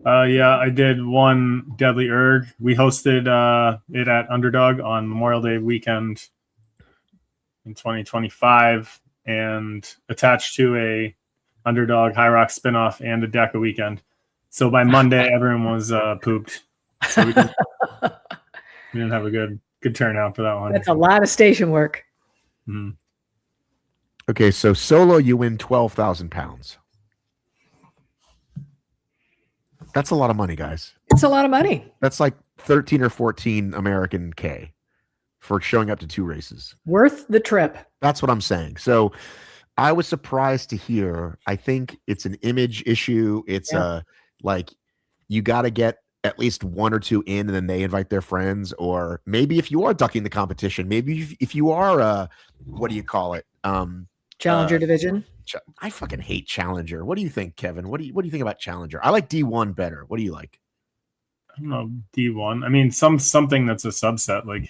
Yeah, I did one Deadly Erg. We hosted it at Underdog on Memorial Day weekend in 2025, and attached to a Underdog HYROX spinoff and a DEKA weekend. So by Monday, everyone was pooped. So we didn't have a good turnout for that one. That's a lot of station work. Mm-hmm. Okay, so solo, you win 12,000 pounds. That's a lot of money, guys. It's a lot of money. That's like 13 or 14 American K for showing up to 2 races. Worth the trip. That's what I'm saying. So I was surprised to hear. I think it's an image issue. It's like you got to get at least 1 or 2 in, and then they invite their friends. Or maybe if you are ducking the competition, maybe if you are what do you call it? Challenger division. I fucking hate Challenger. What do you think, Kevin? What do you think about Challenger? I like D1 better. What do you like? I don't know, D1. I mean, something that's a subset, like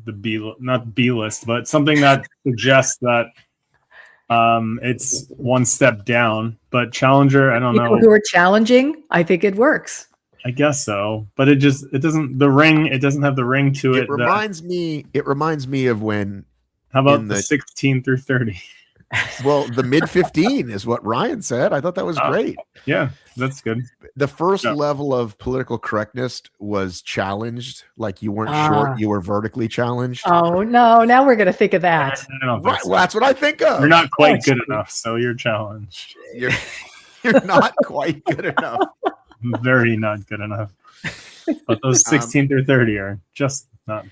the B, not B list, but something that suggests that it's one step down. But Challenger, I don't People know. who are challenging, I think it works. I guess so, but it doesn't have the ring to it. It reminds me of when. How about the 16 through 30? Well, the mid 15 is what Ryan said. I thought that was great. Yeah, that's good. The first level of political correctness was challenged. Like you weren't short, you were vertically challenged. Oh no! Now we're gonna think of that. Right, well, that's what I think of. You're not quite good enough, so you're challenged. You're not quite good enough. Very not good enough. But those 16 through 30 are just not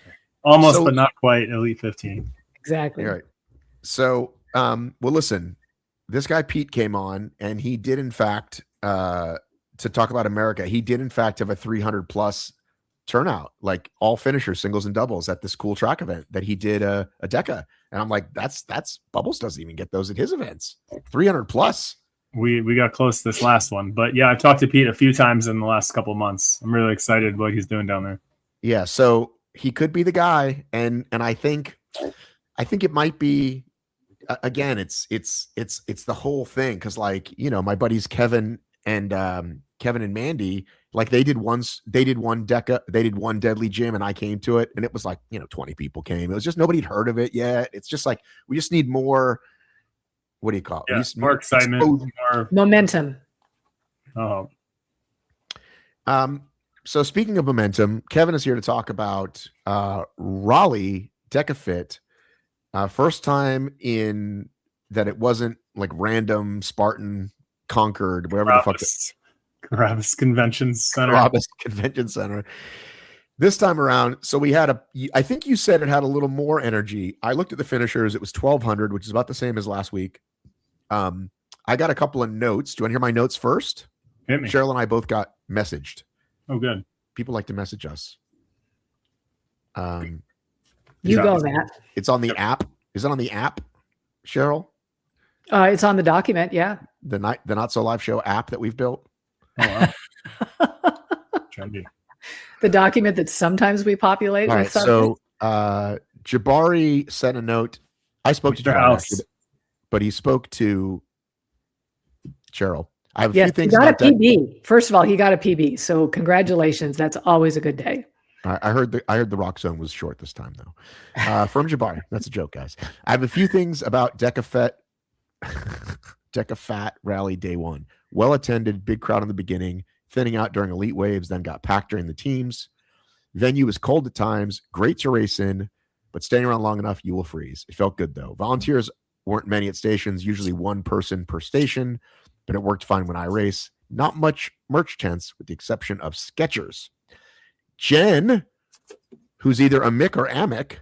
almost, but not quite elite 15. Exactly. Right. So, well, listen, this guy Pete came on, and he did, in fact, to talk about America, he did, in fact, have a 300 plus turnout, like all finishers, singles and doubles at this cool track event that he did a DEKA. And I'm like, that's Bubbles doesn't even get those at his events. 300 plus. We got close to this last one, but yeah, I've talked to Pete a few times in the last couple of months. I'm really excited what he's doing down there. Yeah. So he could be the guy. And I think it might be, again, it's the whole thing. Cause like, you know, my buddies, Kevin and Mandy, like they did one DEKA, they did one Deadly Gym, and I came to it, and it was like, you know, 20 people came. It was just, nobody had heard of it yet. It's just like, we just need more, what do you call it? Yeah, more excitement, more momentum. Oh. So speaking of momentum, Kevin is here to talk about Raleigh DEKAFIT. First time in that it wasn't like random Spartan Concord, wherever the fuck. Carabas Convention Center. Carabas Convention Center. This time around, so we had I think you said it had a little more energy. I looked at the finishers. It was 1,200, which is about the same as last week. I got a couple of notes. Do you want to hear my notes first? Hit me. Cheryl and I both got messaged. Oh, good. People like to message us. You go that. It's on the app. Is it on the app, Cheryl? It's on the document. Yeah. The Not So Live Show app that we've built. Oh, wow. Trendy. The document that sometimes we populate. All with right. something. So Jabari sent a note. I spoke to Mr. Jabari, House. actually, but he spoke to Cheryl. I have a Yes, few things he got a about that. PB. First of all, he got a PB. So congratulations. That's always a good day. I heard the rock zone was short this time though. From Jabari. That's a joke, guys. I have a few things about DEKAFIT Rally Day 1. Well attended, big crowd in the beginning, thinning out during elite waves, then got packed during the teams. Venue was cold at times, great to race in, but staying around long enough, you will freeze. It felt good though. Volunteers weren't many at stations, usually one person per station, but it worked fine when I race. Not much merch tents, with the exception of Skechers. Jen, who's either a Mick or Amick,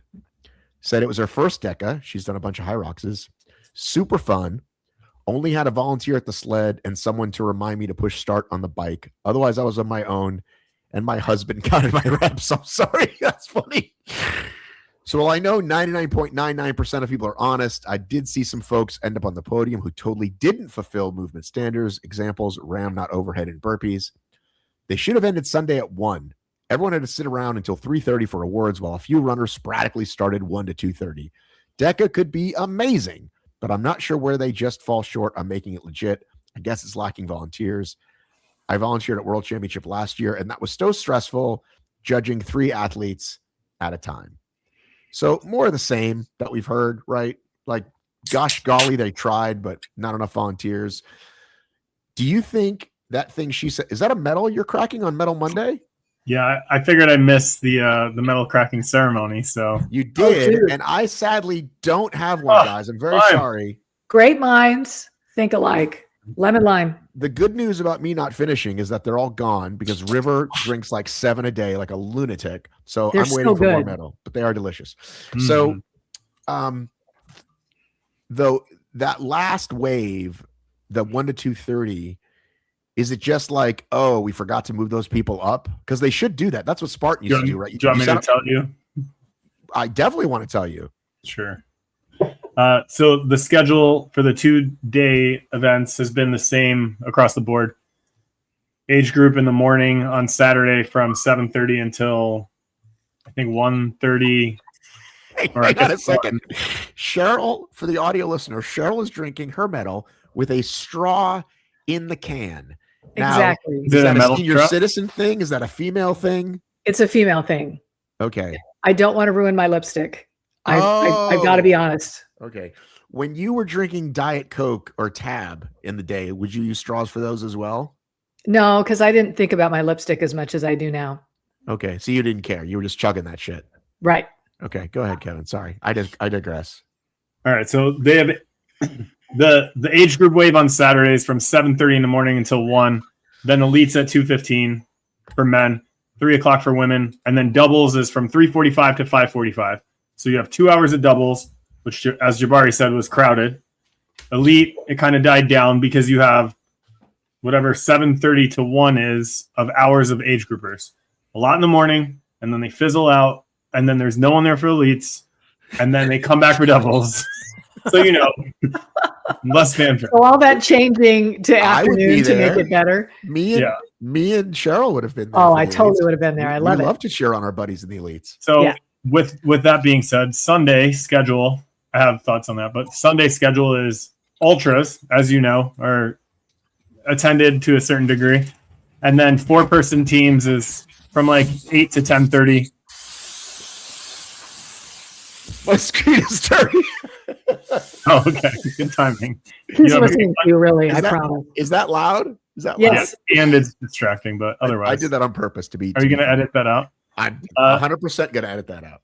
said it was her first DEKA. She's done a bunch of HYROXs. Super fun. Only had a volunteer at the sled and someone to remind me to push start on the bike. Otherwise, I was on my own, and my husband counted my reps. I'm sorry. That's funny. So while I know 99.99% of people are honest, I did see some folks end up on the podium who totally didn't fulfill movement standards. Examples: ram, not overhead, and burpees. They should have ended Sunday at 1. Everyone had to sit around until 3:30 for awards, while a few runners sporadically started 1 to 2:30. DEKA could be amazing, but I'm not sure where they just fall short on making it legit. I guess it's lacking volunteers. I volunteered at World Championship last year, and that was so stressful, judging 3 athletes at a time. So more of the same that we've heard, right? Like, gosh golly, they tried, but not enough volunteers. Do you think that thing she said, is that a medal you're cracking on Medal Monday? Yeah, I figured I missed the medal cracking ceremony. So You did, dude. and I sadly don't have one, guys. I'm very fine. sorry. Great minds think alike. Lemon lime. The good news about me not finishing is that they're all gone because River drinks like 7 a day, like a lunatic. So They're I'm waiting so for more good. medal, but they are delicious. Mhm. So, though that last wave, the 1 to 2:30, is it just like, oh, we forgot to move those people up? Because they should do that. That's what Spartan used to do, right? Do you want me set to up- tell you? I definitely want to tell you. Sure. So the schedule for the 2-day events has been the same across the board. Age group in the morning on Saturday from 7:30 until I think 1:30. Or I Hang on a guess second. Cheryl, for the audio listener, Cheryl is drinking her medal with a straw in the can. Now, Exactly. Is Is it a that a metal senior straw? citizen thing? Is that a female thing? It's a female thing. Okay. I don't want to ruin my lipstick. I've got to be honest. Okay. When you were drinking Diet Coke or Tab in the day, would you use straws for those as well? No, because I didn't think about my lipstick as much as I do now. Okay. So you didn't care. You were just chugging that shit. Right. Okay. Go ahead, Kevin. Sorry. I digress. All right. So they have the age group wave on Saturdays from 7:30 in the morning until 1. Then elites at 2:15 for men, 3 o'clock for women, and then doubles is from 3:45 to 5:45. So you have 2 hours of doubles, which, as Jabari said, was crowded. Elite, it kind of died down because you have whatever 7:30 to 1 is of hours of age groupers. A lot in the morning, and then they fizzle out, and then there's no one there for elites, and then they come back for doubles. So, less fanfare. So all that changing to I would be afternoon to make there. it better. Me and Cheryl would have been there. Oh, for I the totally elites. would have been there. I We love it. love to cheer on our buddies in the elites. So Yeah. with that being said, Sunday schedule, I have thoughts on that, but Sunday schedule is ultras, as you know, are attended to a certain degree. And then 4-person teams is from like 8 to 10:30. My screen is dirty. Oh, okay. Good timing. He's Yeah, but- listening to you, really. Is I that- promise. Is that loud? Is that Yes. loud? And it's distracting, but otherwise. I did that on purpose to be. Are you going to edit that out? I'm 100% going to edit that out.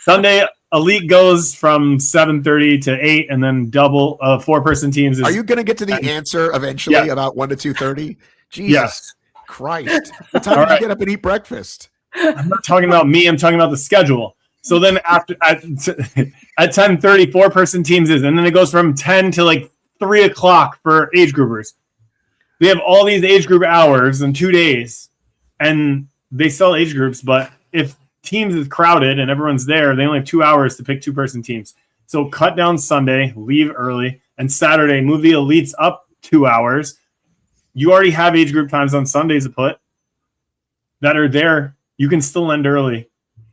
Sunday, elite goes from 7:30 to 8, and then double 4-person teams. Are you going to get to the answer eventually Yeah. about 1 to 2:30? Jesus Yes. Christ. What time All did you right. get up and eat breakfast? I'm not talking about me. I'm talking about the schedule. So then at 10:30, 4-person teams is, and then it goes from 10 to like 3 o'clock for age groupers. They have all these age group hours in 2 days, and they sell age groups. But if teams is crowded and everyone's there, they only have 2 hours to pick 2-person teams. So cut down Sunday, leave early, and Saturday move the elites up 2 hours. You already have age group times on Sundays to put that are there. You can still end early,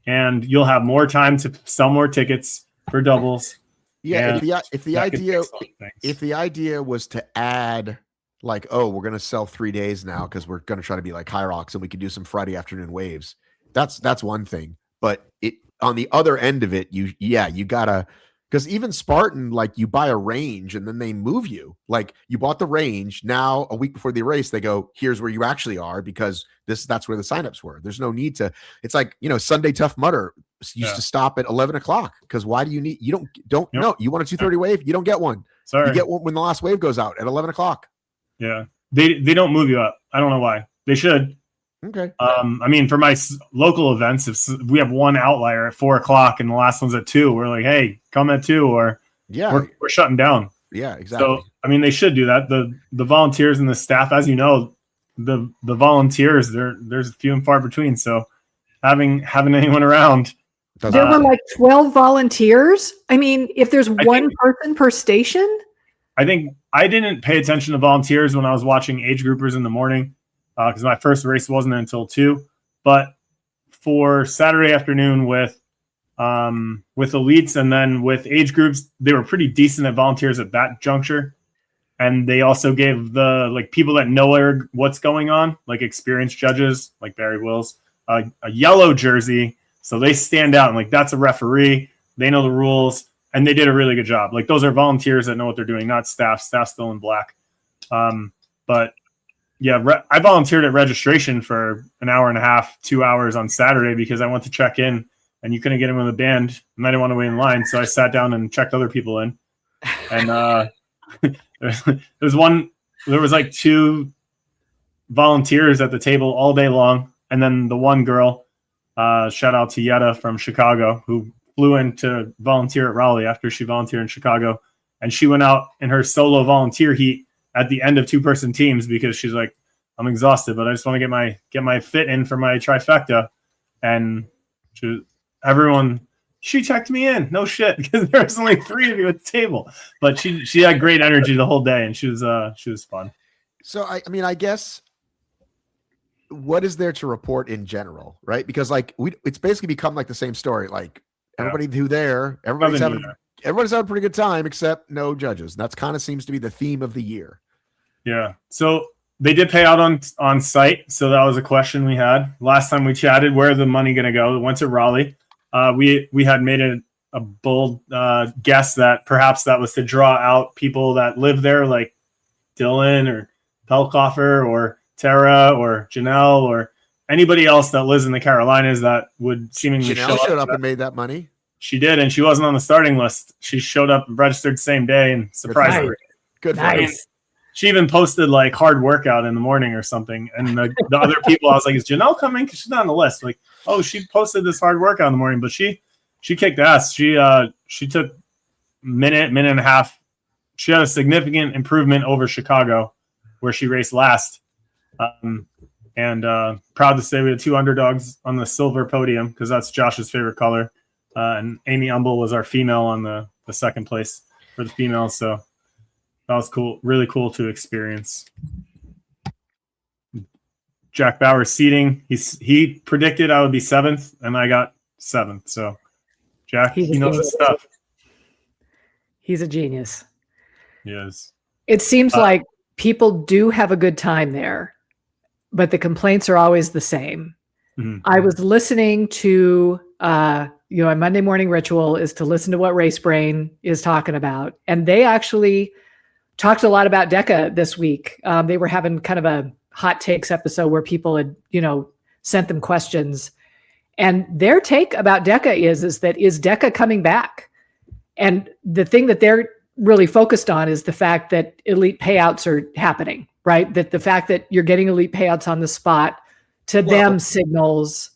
and you'll have more time to sell more tickets for doubles. Yeah, if the idea was to add like, oh, we're going to sell 3 days now because we're going to try to be like HYROX and we can do some Friday afternoon waves. That's one thing. But it on the other end of it, you gotta, because even Spartan, like you buy a range and then they move you. Like you bought the range, now a week before the race, they go, here's where you actually are because that's where the signups were. There's no need to. It's like, Sunday Tough Mudder used to stop at 11 o'clock because why do you need? You don't know. You want a 2:30 wave, you don't get one. Sorry, you get one when the last wave goes out at 11 o'clock. Yeah, they don't move you up. I don't know why. They should. Okay. I mean, for my local events, if we have one outlier at 4 o'clock and the last one's at 2, we're like, hey, come at 2, or we're shutting down. Yeah, exactly. So, I mean, they should do that. The volunteers and the staff, as you know, the volunteers, there's few and far between. So having anyone around. There were like 12 volunteers. I mean, if there's one person per station. I think I didn't pay attention to volunteers when I was watching age groupers in the morning because my first race wasn't until 2. But for Saturday afternoon with elites and then with age groups, they were pretty decent at volunteers at that juncture. And they also gave the people that know what's going on, like experienced judges like Barry Wills, a yellow jersey. So they stand out and that's a referee. They know the rules. And they did a really good job. Like those are volunteers that know what they're doing, not staff. Staff's still in black. But yeah, I volunteered at registration for an hour and a half, 2 hours on Saturday because I went to check in and you couldn't get in with a band and I didn't want to wait in line. So I sat down and checked other people in. And there was like 2 volunteers at the table all day long. And then the one girl, shout out to Yetta from Chicago, who flew in to volunteer at Raleigh after she volunteered in Chicago. And she went out in her solo volunteer heat at the end of 2-person teams because she's like, I'm exhausted, but I just want to get my fit in for my trifecta. And she checked me in. No shit, because there was only 3 of you at the table. But she had great energy the whole day, and she was fun. So I guess what is there to report in general, right? Because it's basically become like the same story. Like everybody everybody's having a pretty good time except no judges. That's kind of seems to be the theme of the year. Yeah. So they did pay out on site. So that was a question we had last time we chatted. Where's the money going to go? It went to Raleigh. We had made a bold guess that perhaps that was to draw out people that live there, like Dylan or Pelkoffer or Tara or Janelle or anybody else that lives in the Carolinas that would seemingly showed up and made that money. She did, and she wasn't on the starting list. She showed up and registered the same day and surprised her. Good for her. She even posted hard workout in the morning or something. And the other people, I was like, is Janelle coming? Because she's not on the list. Like, oh, she posted this hard workout in the morning, but she kicked ass. She took minute and a half. She had a significant improvement over Chicago, where she raced last. And proud to say we had 2 underdogs on the silver podium because that's Josh's favorite color. And Amy Umble was our female on the second place for the females. So that was cool. Really cool to experience. Jack Bauer seating. He predicted I would be 7th and I got 7th. So Jack, he knows his stuff. He's a genius. Yes. It seems like people do have a good time there, but the complaints are always the same. Mm-hmm. I was listening to, my Monday morning ritual is to listen to what Race Brain is talking about. And they actually talked a lot about DEKA this week. They were having kind of a hot takes episode where people had, sent them questions. And their take about DEKA is DEKA coming back? And the thing that they're really focused on is the fact that elite payouts are happening, right? That the fact that you're getting elite payouts on the spot to them signals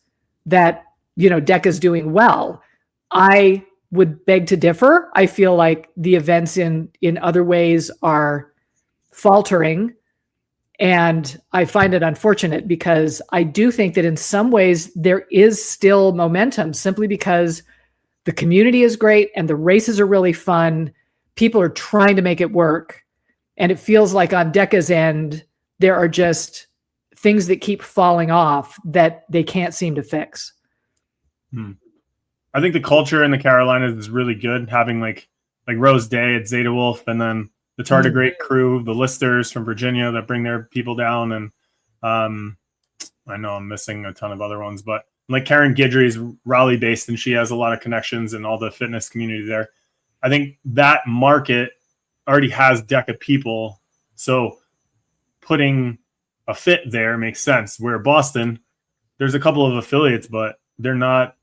that, DEKA is doing well. I would beg to differ. I feel like the events in other ways are faltering. And I find it unfortunate because I do think that in some ways there is still momentum simply because the community is great and the races are really fun. People are trying to make it work. And it feels like on DEKA's end, there are just things that keep falling off that they can't seem to fix. I think the culture in the Carolinas is really good. Having like Rose Day at Zeta Wolf, and then the Tardigrade crew, the Listers from Virginia that bring their people down. And I know I'm missing a ton of other ones, but like Karen Guidry is Raleigh based and she has a lot of connections in all the fitness community there. I think that market already has DEKA people. So putting a fit there makes sense. Where Boston, there's a couple of affiliates, but they're not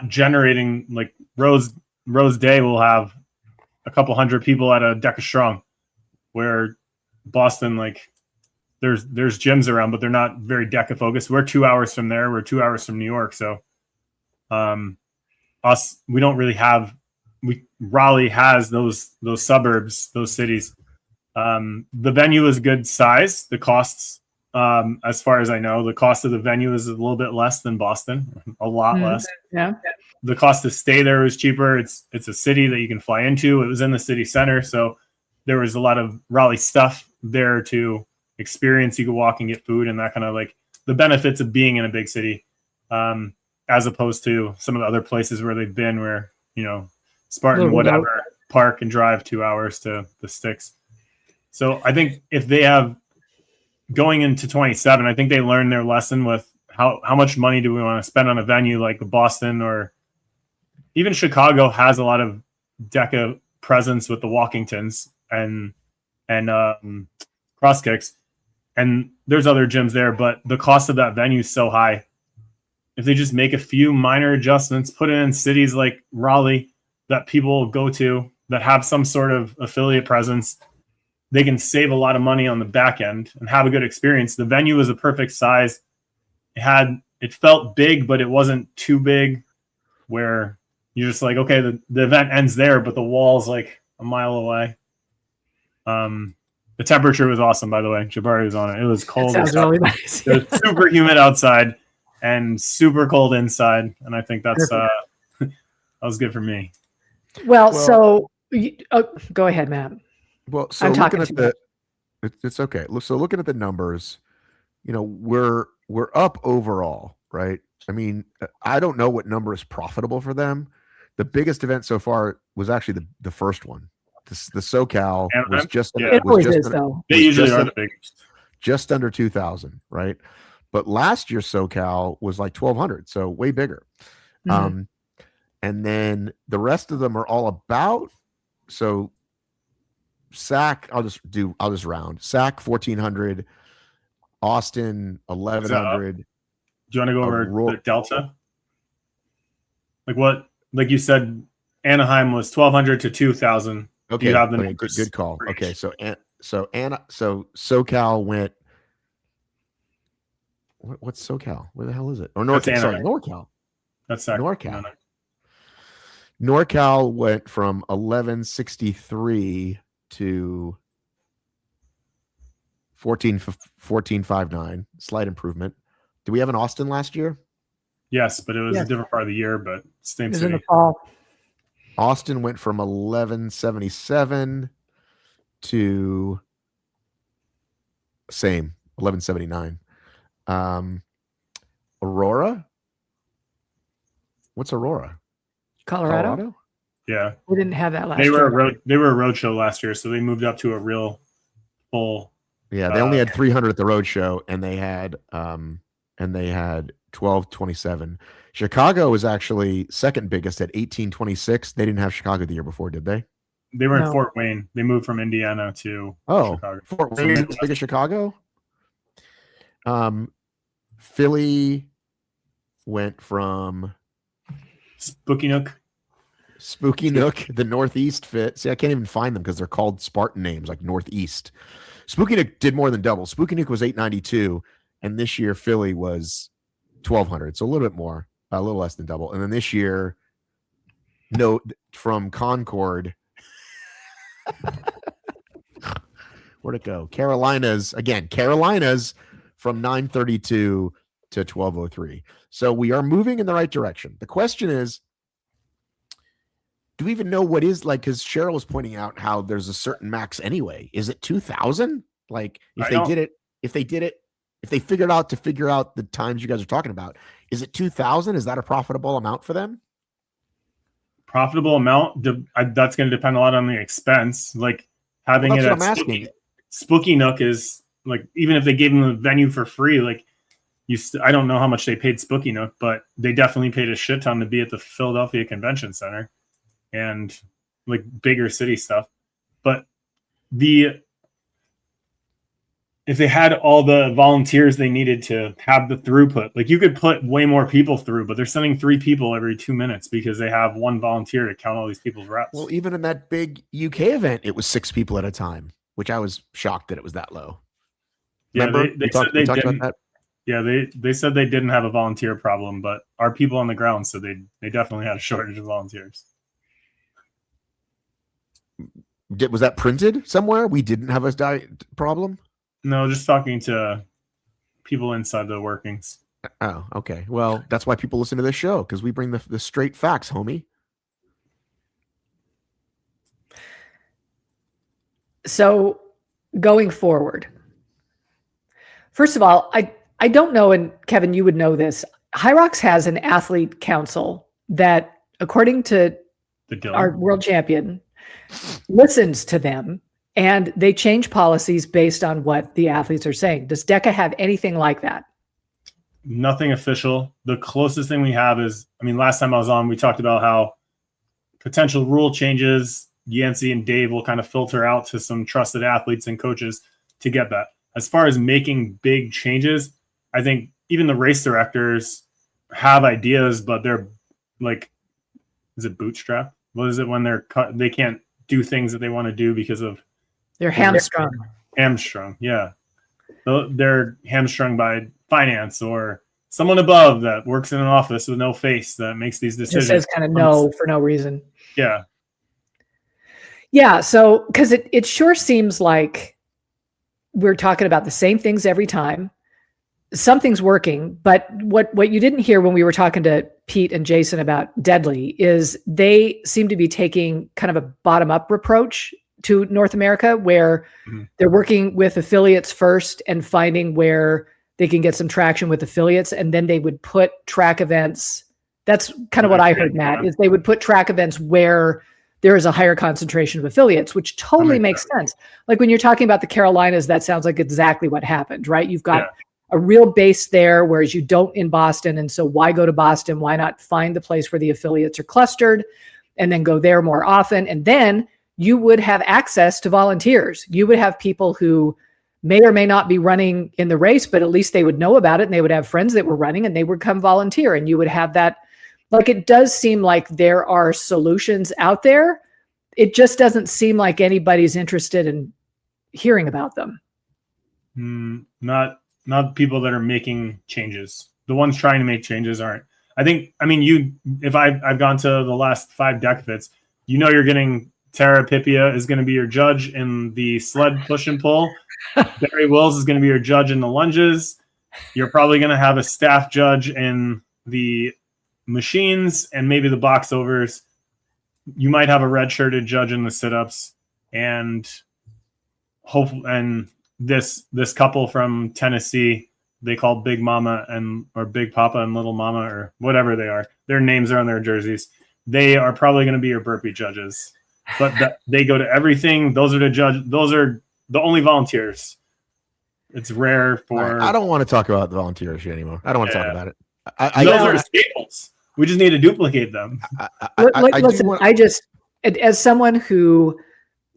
generating, like Rose Day will have a couple hundred people at a DEKA Strong, where Boston, like there's gyms around, but they're not very DEKA focused. We're 2 hours from there. We're 2 hours from New York. So we don't really have, Raleigh has those suburbs, those cities. The venue is good size. The costs, as far as I know, the cost of the venue is a little bit less than Boston, a lot less. Yeah. The cost to stay there is cheaper. It's a city that you can fly into. It was in the city center, so there was a lot of Raleigh stuff there to experience. You could walk and get food and that kind of, like, the benefits of being in a big city, as opposed to some of the other places where they've been, where, you know, Spartan, whatever, park and drive 2 hours to the sticks. So I think if they have, going into 27, I think they learned their lesson with how much money do we want to spend on a venue like Boston, or even Chicago has a lot of DEKA presence with the Walkingtons and Cross Kicks, and there's other gyms there, but the cost of that venue is so high. If they just make a few minor adjustments, put it in cities like Raleigh that people go to that have some sort of affiliate presence, they can save a lot of money on the back end and have a good experience. The venue was a perfect size. It felt big, but it wasn't too big where you're just like, okay, the event ends there, but the wall's like a mile away. The temperature was awesome, by the way. Jabari was on it. It was cold. That sounds really nice. It was super humid outside and super cold inside. And I think that's that was good for me. Well, so go ahead, Matt. Well, so looking at it's okay. So looking at the numbers, you know, we're up overall, right? I mean, I don't know what number is profitable for them. The biggest event so far was actually the first one. The SoCal was just they usually are the biggest, just under 2,000, right? But last year's SoCal was like 1,200, so way bigger. And then the rest of them are all about, so SAC, I'll just round. SAC 1,400, Austin 1,100. Do you want to go over the Delta? Like you said, Anaheim was 1,200 to 2,000. Okay, you have the good call. Okay, so SoCal went. What's SoCal? Where the hell is it? Or NorCal? Sorry, NorCal. That's NorCal. NorCal went from 1,163 to 1459. Slight improvement. Did we have an Austin last year? Yes, but it was a different part of the year, but same city. In the fall. Austin went from 1,177 to same 1,179. Aurora? What's Aurora? Colorado? Yeah. We didn't have that last year. They were a road show last year, so they moved up to a real full. Yeah, they only had 300 at the road show, and they had 1,227. Chicago was actually second biggest at 1,826. They didn't have Chicago the year before, did they? They were in Fort Wayne. They moved from Indiana to Chicago. Fort Wayne is as big as Chicago? Philly went from Spooky Nook, the Northeast fit. See, I can't even find them because they're called Spartan names like Northeast. Spooky Nook did more than double. Spooky Nook was 892, and this year Philly was 1,200, so a little bit more, a little less than double. And then this year, from Concord, where'd it go? Carolinas from 932 to 1,203. So we are moving in the right direction. The question is, do we even know what is like? Because Cheryl was pointing out how there's a certain max anyway. Is it 2,000? Like if they figured out the times you guys are talking about, is it 2,000? Is that a profitable amount for them? Profitable amount? That's going to depend a lot on the expense. Like having Well, it that's at what I'm asking. Spooky Nook is like, even if they gave them the venue for free, like I don't know how much they paid Spooky Nook, but they definitely paid a shit ton to be at the Philadelphia Convention Center and like bigger city stuff. But if they had all the volunteers they needed to have the throughput, like you could put way more people through, but they're sending 3 people every 2 minutes because they have 1 volunteer to count all these people's reps. Well, even in that big UK event, it was 6 people at a time, which I was shocked that it was that low. Yeah, Remember? they said they talked didn't. about that? Yeah, they said they didn't have a volunteer problem, but our people on the ground said they definitely had a shortage of volunteers. Was that printed somewhere? We didn't have a problem? No, just talking to people inside the workings. Oh, okay. Well, that's why people listen to this show, because we bring the straight facts, homie. So going forward, first of all, I don't know, and Kevin, you would know this. HYROX has an athlete council that, according to our world champion, listens to them, and they change policies based on what the athletes are saying. Does DEKA have anything like that? Nothing official. The closest thing we have is, I mean, last time I was on, we talked about how potential rule changes, Yancey and Dave will kind of filter out to some trusted athletes and coaches to get that. As far as making big changes, I think even the race directors have ideas, but they're like, is it bootstrap? What is it when they can't do things that they want to do because of they're hamstrung. Hamstrung, yeah. They're hamstrung by finance or someone above that works in an office with no face that makes these decisions. Just says kind of no for no reason. Yeah. Yeah. So, because it sure seems like we're talking about the same things every time. Something's working, but what you didn't hear when we were talking to Pete and Jason about Deadly is they seem to be taking kind of a bottom-up approach to North America, where they're working with affiliates first and finding where they can get some traction with affiliates, and then they would put track events. That's kind of what I heard, Matt, is they would put track events where there is a higher concentration of affiliates, which totally makes sense. Like when you're talking about the Carolinas, that sounds like exactly what happened, right? You've got a real base there, whereas you don't in Boston. And so why go to Boston? Why not find the place where the affiliates are clustered and then go there more often? And then you would have access to volunteers. You would have people who may or may not be running in the race, but at least they would know about it, and they would have friends that were running, and they would come volunteer, and you would have that. Like, it does seem like there are solutions out there. It just doesn't seem like anybody's interested in hearing about them. Not people that are making changes. The ones trying to make changes aren't. If I've gone to the last 5 DEKAFITs, you're getting Tara Pipia is going to be your judge in the sled push and pull. Barry Wills is going to be your judge in the lunges. You're probably going to have a staff judge in the machines and maybe the box overs. You might have a red-shirted judge in the sit-ups, and this couple from Tennessee, they call Big Mama or Big Papa and Little Mama or whatever they are. Their names are on their jerseys. They are probably going to be your burpee judges. But they go to everything. Those are the only volunteers. It's rare for. I don't want to talk about the volunteer issue anymore. I don't want to talk about it. Those are staples. We just need to duplicate them. As someone who,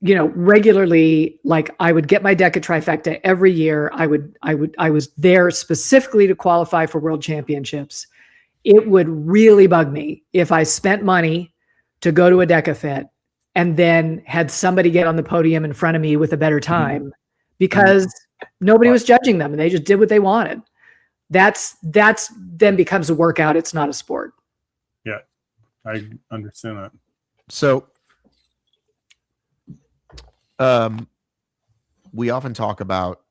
regularly, like, I would get my DEKA trifecta every year. I was there specifically to qualify for world championships. It would really bug me if I spent money to go to a DEKAFIT and then had somebody get on the podium in front of me with a better time because nobody was judging them and they just did what they wanted. That's then becomes a workout. It's not a sport. Yeah, I understand that. So, we often talk about,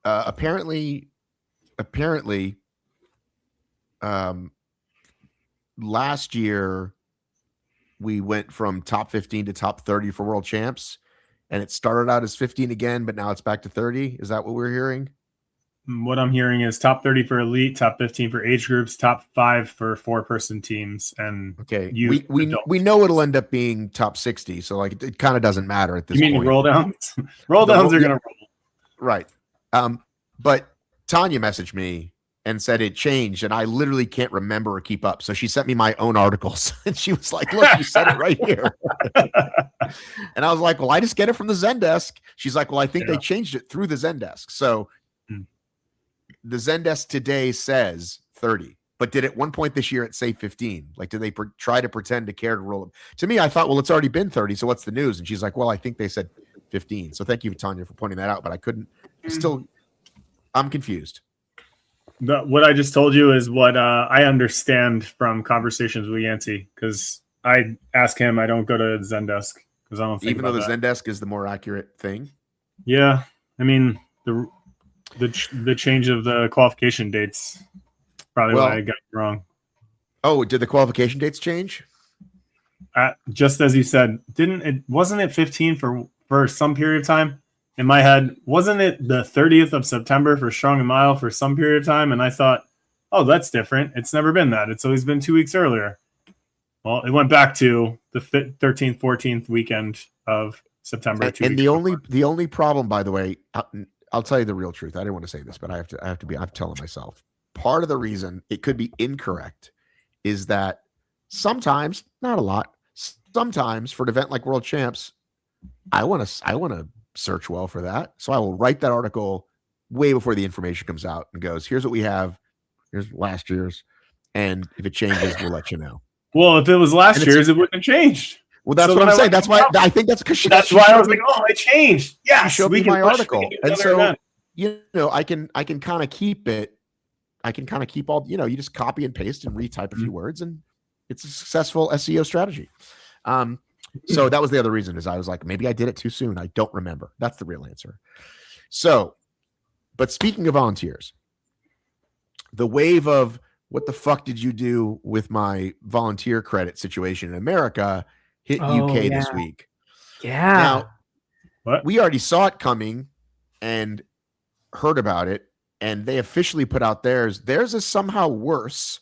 apparently, last year, we went from top 15 to top 30 for world champs, and it started out as 15 again, but now it's back to 30. Is that what we're hearing? What I'm hearing is top 30 for elite, top 15 for age groups, top 5 for 4-person teams, and okay, we know it'll end up being top 60. So like it kind of doesn't matter at this point. You mean roll downs? Roll downs are gonna roll. Right. But Tanya messaged me and said it changed, and I literally can't remember or keep up. So she sent me my own articles, and she was like, "Look, you said it right here." And I was like, "Well, I just get it from the Zendesk." She's like, "Well, I think they changed it through the Zendesk." So the Zendesk today says 30, but did at one point this year it say 15? Like, did they try to pretend to care to roll it? To me, I thought, well, it's already been 30, so what's the news? And she's like, well, I think they said 15. So thank you, Tanya, for pointing that out, but I couldn't. I'm confused. What I just told you is what I understand from conversations with Yancey, because I ask him. I don't go to Zendesk because I don't think even though the Zendesk is the more accurate thing. Yeah, I mean the change of the qualification dates probably why I got it wrong. Oh, did the qualification dates change? Just as you said, wasn't it 15 for some period of time? In my head, wasn't it the 30th of September for strong and mile for some period of time? And I thought, oh, that's different. It's never been that. It's always been 2 weeks earlier. Well, it went back to the 13th, 14th weekend of September. And the only problem, by the way, I'll tell you the real truth. I didn't want to say this, but I'm telling myself. Part of the reason it could be incorrect is that sometimes, not a lot, sometimes for an event like World Champs, I want to search well for that. So I will write that article way before the information comes out and goes, here's what we have, here's last year's, and if it changes, we'll let you know. Well, if it was last year's, it wouldn't have changed. Well, that's what I'm saying. That's why I think that's because that's why I was like, oh, it changed. Yeah, showed me my article, and so event. I can kind of keep it. I can kind of keep all. You just copy and paste and retype a few words, and it's a successful SEO strategy. So that was the other reason, is I was like, maybe I did it too soon. I don't remember. That's the real answer. So, but speaking of volunteers, the wave of what the fuck did you do with my volunteer credit situation in America hit UK this week. Yeah. Now, we already saw it coming and heard about it, and they officially put out theirs. Theirs is somehow worse.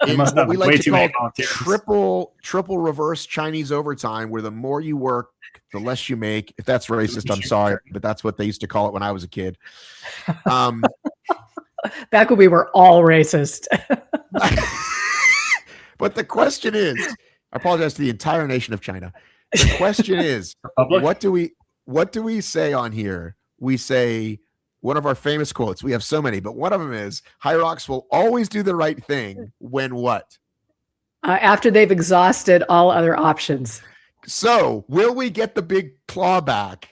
In what we like to call triple reverse Chinese overtime, where the more you work, the less you make. If that's racist, I'm sorry, but that's what they used to call it when I was a kid. Back when we were all racist. But the question is, I apologize to the entire nation of China. The question is, what do we say on here? We say one of our famous quotes. We have so many, but one of them is, HYROX will always do the right thing when what? After they've exhausted all other options. So will we get the big clawback?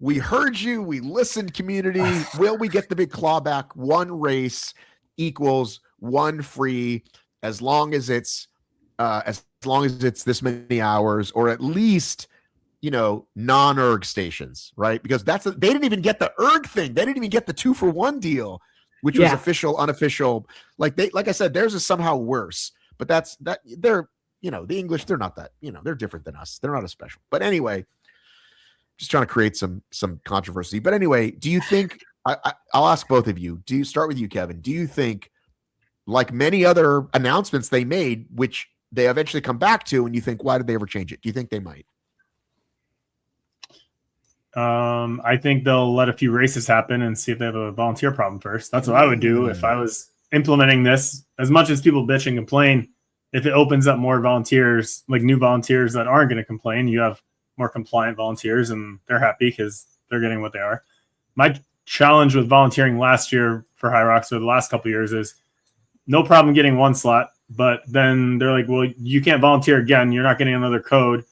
We heard you. We listened, community. Will we get the big clawback? One race equals one free, as long as it's this many hours, or at least, non-erg stations, right? Because they didn't even get the erg thing. They didn't even get the 2-for-1 deal, which was official, unofficial. Like I said, theirs is somehow worse. But they're, the English, they're not that, they're different than us. They're not as special. But anyway, just trying to create some controversy. But anyway, do you think, I'll ask both of you, do you start with you, Kevin? Do you think, like many other announcements they made, which they eventually come back to, and you think, why did they ever change it? Do you think they might? I think they'll let a few races happen and see if they have a volunteer problem first. That's what I would do if I was implementing this. As much as people bitch and complain, if it opens up more volunteers, like new volunteers that aren't going to complain, you have more compliant volunteers and they're happy because they're getting what they are. My challenge with volunteering last year for HYROX, or the last couple of years, is no problem getting one slot, but then they're like, well, you can't volunteer again. You're not getting another code.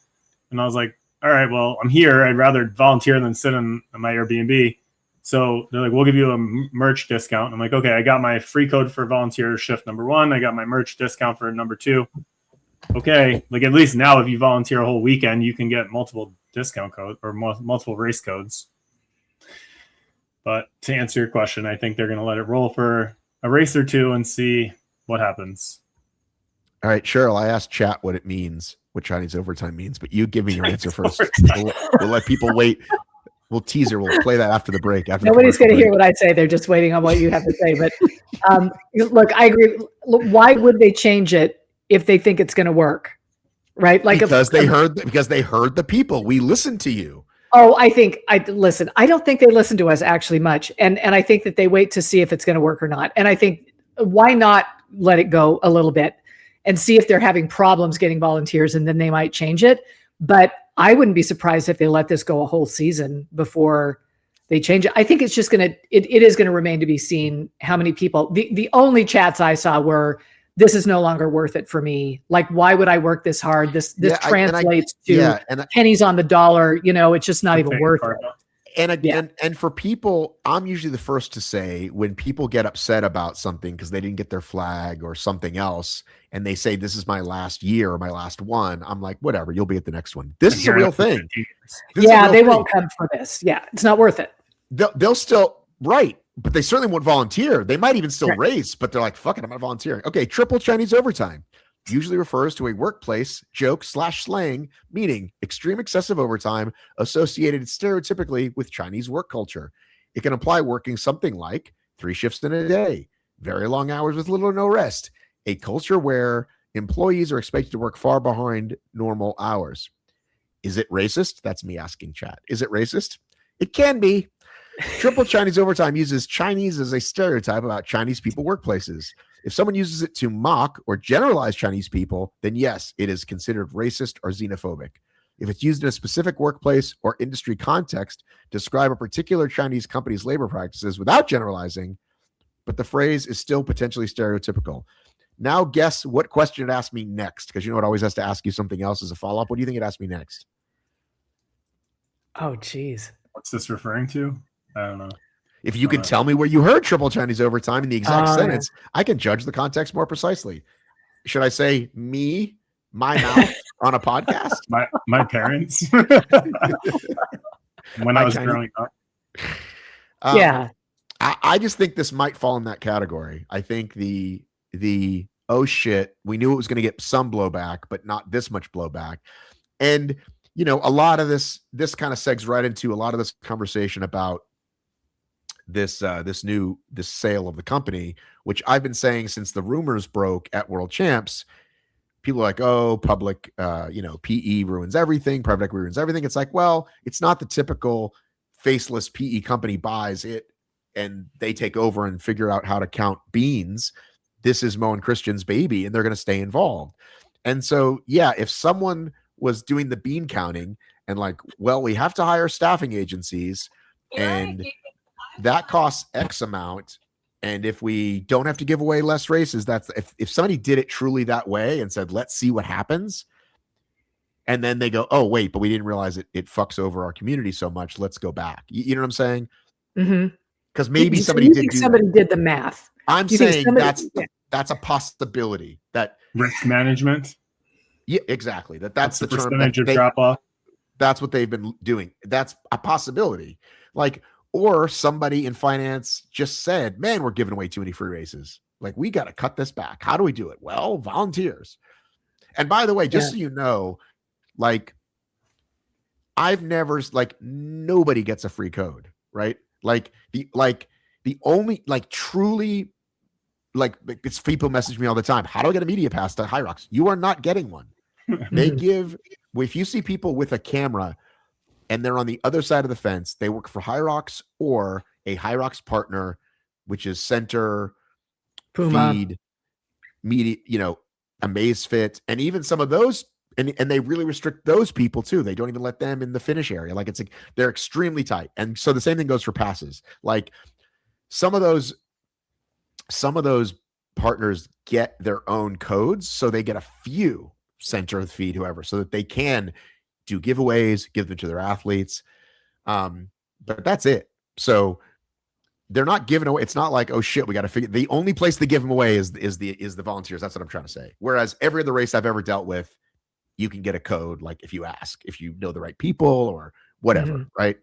And I was like, all right, well, I'm here. I'd rather volunteer than sit in my Airbnb. So they're like, we'll give you a merch discount. I'm like, okay, I got my free code for volunteer shift number 1. I got my merch discount for number 2. Okay, like at least now if you volunteer a whole weekend, you can get multiple discount codes or multiple race codes. But to answer your question, I think they're going to let it roll for a race or two and see what happens. All right, Cheryl, I asked chat what it means, what Chinese overtime means, but you give me your answer first. We'll let people wait. We'll teaser. We'll play that after the break. Nobody's going to hear what I say. They're just waiting on what you have to say. But look, I agree. Look, why would they change it if they think it's going to work? Right? Like because they heard the people. We listened to you. Oh, I don't think they listen to us actually much. And I think that they wait to see if it's going to work or not. And I think why not let it go a little bit and see if they're having problems getting volunteers, and then they might change it. But I wouldn't be surprised if they let this go a whole season before they change it. I think it's just it is going to remain to be seen how many people, the only chats I saw were, this is no longer worth it for me. Like, why would I work this hard? This translates to pennies on the dollar. It's just not even worth it. And for people, I'm usually the first to say when people get upset about something because they didn't get their flag or something else, and they say, this is my last year or my last one, I'm like, whatever, you'll be at the next one. This is a real thing. They won't come for this. Yeah, it's not worth it. They'll still, right, but they certainly won't volunteer. They might even still race, but they're like, fuck it, I'm not volunteering. Okay, triple Chinese overtime usually refers to a workplace joke / slang, meaning extreme excessive overtime associated stereotypically with Chinese work culture. It can imply working something like 3 shifts in a day, very long hours with little or no rest, a culture where employees are expected to work far behind normal hours. Is it racist? That's me asking chat. Is it racist? It can be. Triple Chinese overtime uses Chinese as a stereotype about Chinese people workplaces. If someone uses it to mock or generalize Chinese people, then yes, it is considered racist or xenophobic. If it's used in a specific workplace or industry context to describe a particular Chinese company's labor practices without generalizing, but the phrase is still potentially stereotypical. Now guess what question it asked me next, because it always has to ask you something else as a follow-up. What do you think it asked me next? Oh, geez. What's this referring to? I don't know. If you could tell me where you heard triple Chinese overtime in the exact sentence, I can judge the context more precisely. Should I say my mouth on a podcast? My parents. When I was growing up. I just think this might fall in that category. I think the oh shit, we knew it was going to get some blowback, but not this much blowback. And a lot of this kind of segs right into a lot of this conversation about this sale of the company, which I've been saying since the rumors broke at World Champs. People are like, oh, public, PE ruins everything, private equity ruins everything. It's like, well, it's not the typical faceless PE company buys it and they take over and figure out how to count beans. This is Mo and Christian's baby, and they're going to stay involved. And so, yeah, if someone was doing the bean counting and like, well, we have to hire staffing agencies and that costs X amount. And if we don't have to give away less races, that's if somebody did it truly that way and said, let's see what happens. And then they go, oh, wait, but we didn't realize it fucks over our community so much. Let's go back. You know what I'm saying? Because maybe somebody did the math. I'm saying that's a possibility. That risk management. Yeah, exactly. That's the term. Percentage of drop off. That's what they've been doing. That's a possibility. Or somebody in finance just said, man, we're giving away too many free races. Like, we got to cut this back. How do we do it? Well, volunteers. And by the way, just so you know, I've never, nobody gets a free code, right? The only, truly, it's people message me all the time. How do I get a media pass to HYROX? You are not getting one. They give, if you see people with a camera and they're on the other side of the fence, they work for HYROX or a HYROX partner, which is Center, Puma, Feed, Media, Amazfit, and even some of those, and they really restrict those people too. They don't even let them in the finish area. They're extremely tight. And so the same thing goes for passes. Some of those partners get their own codes, so they get a few, Center, Feed, whoever, so that they can do giveaways, give them to their athletes. But that's it. So they're not giving away. It's not like, oh shit, we got to figure. The only place they give them away is the volunteers. That's what I'm trying to say. Whereas every other race I've ever dealt with, you can get a code, if you ask, if you know the right people or whatever, right?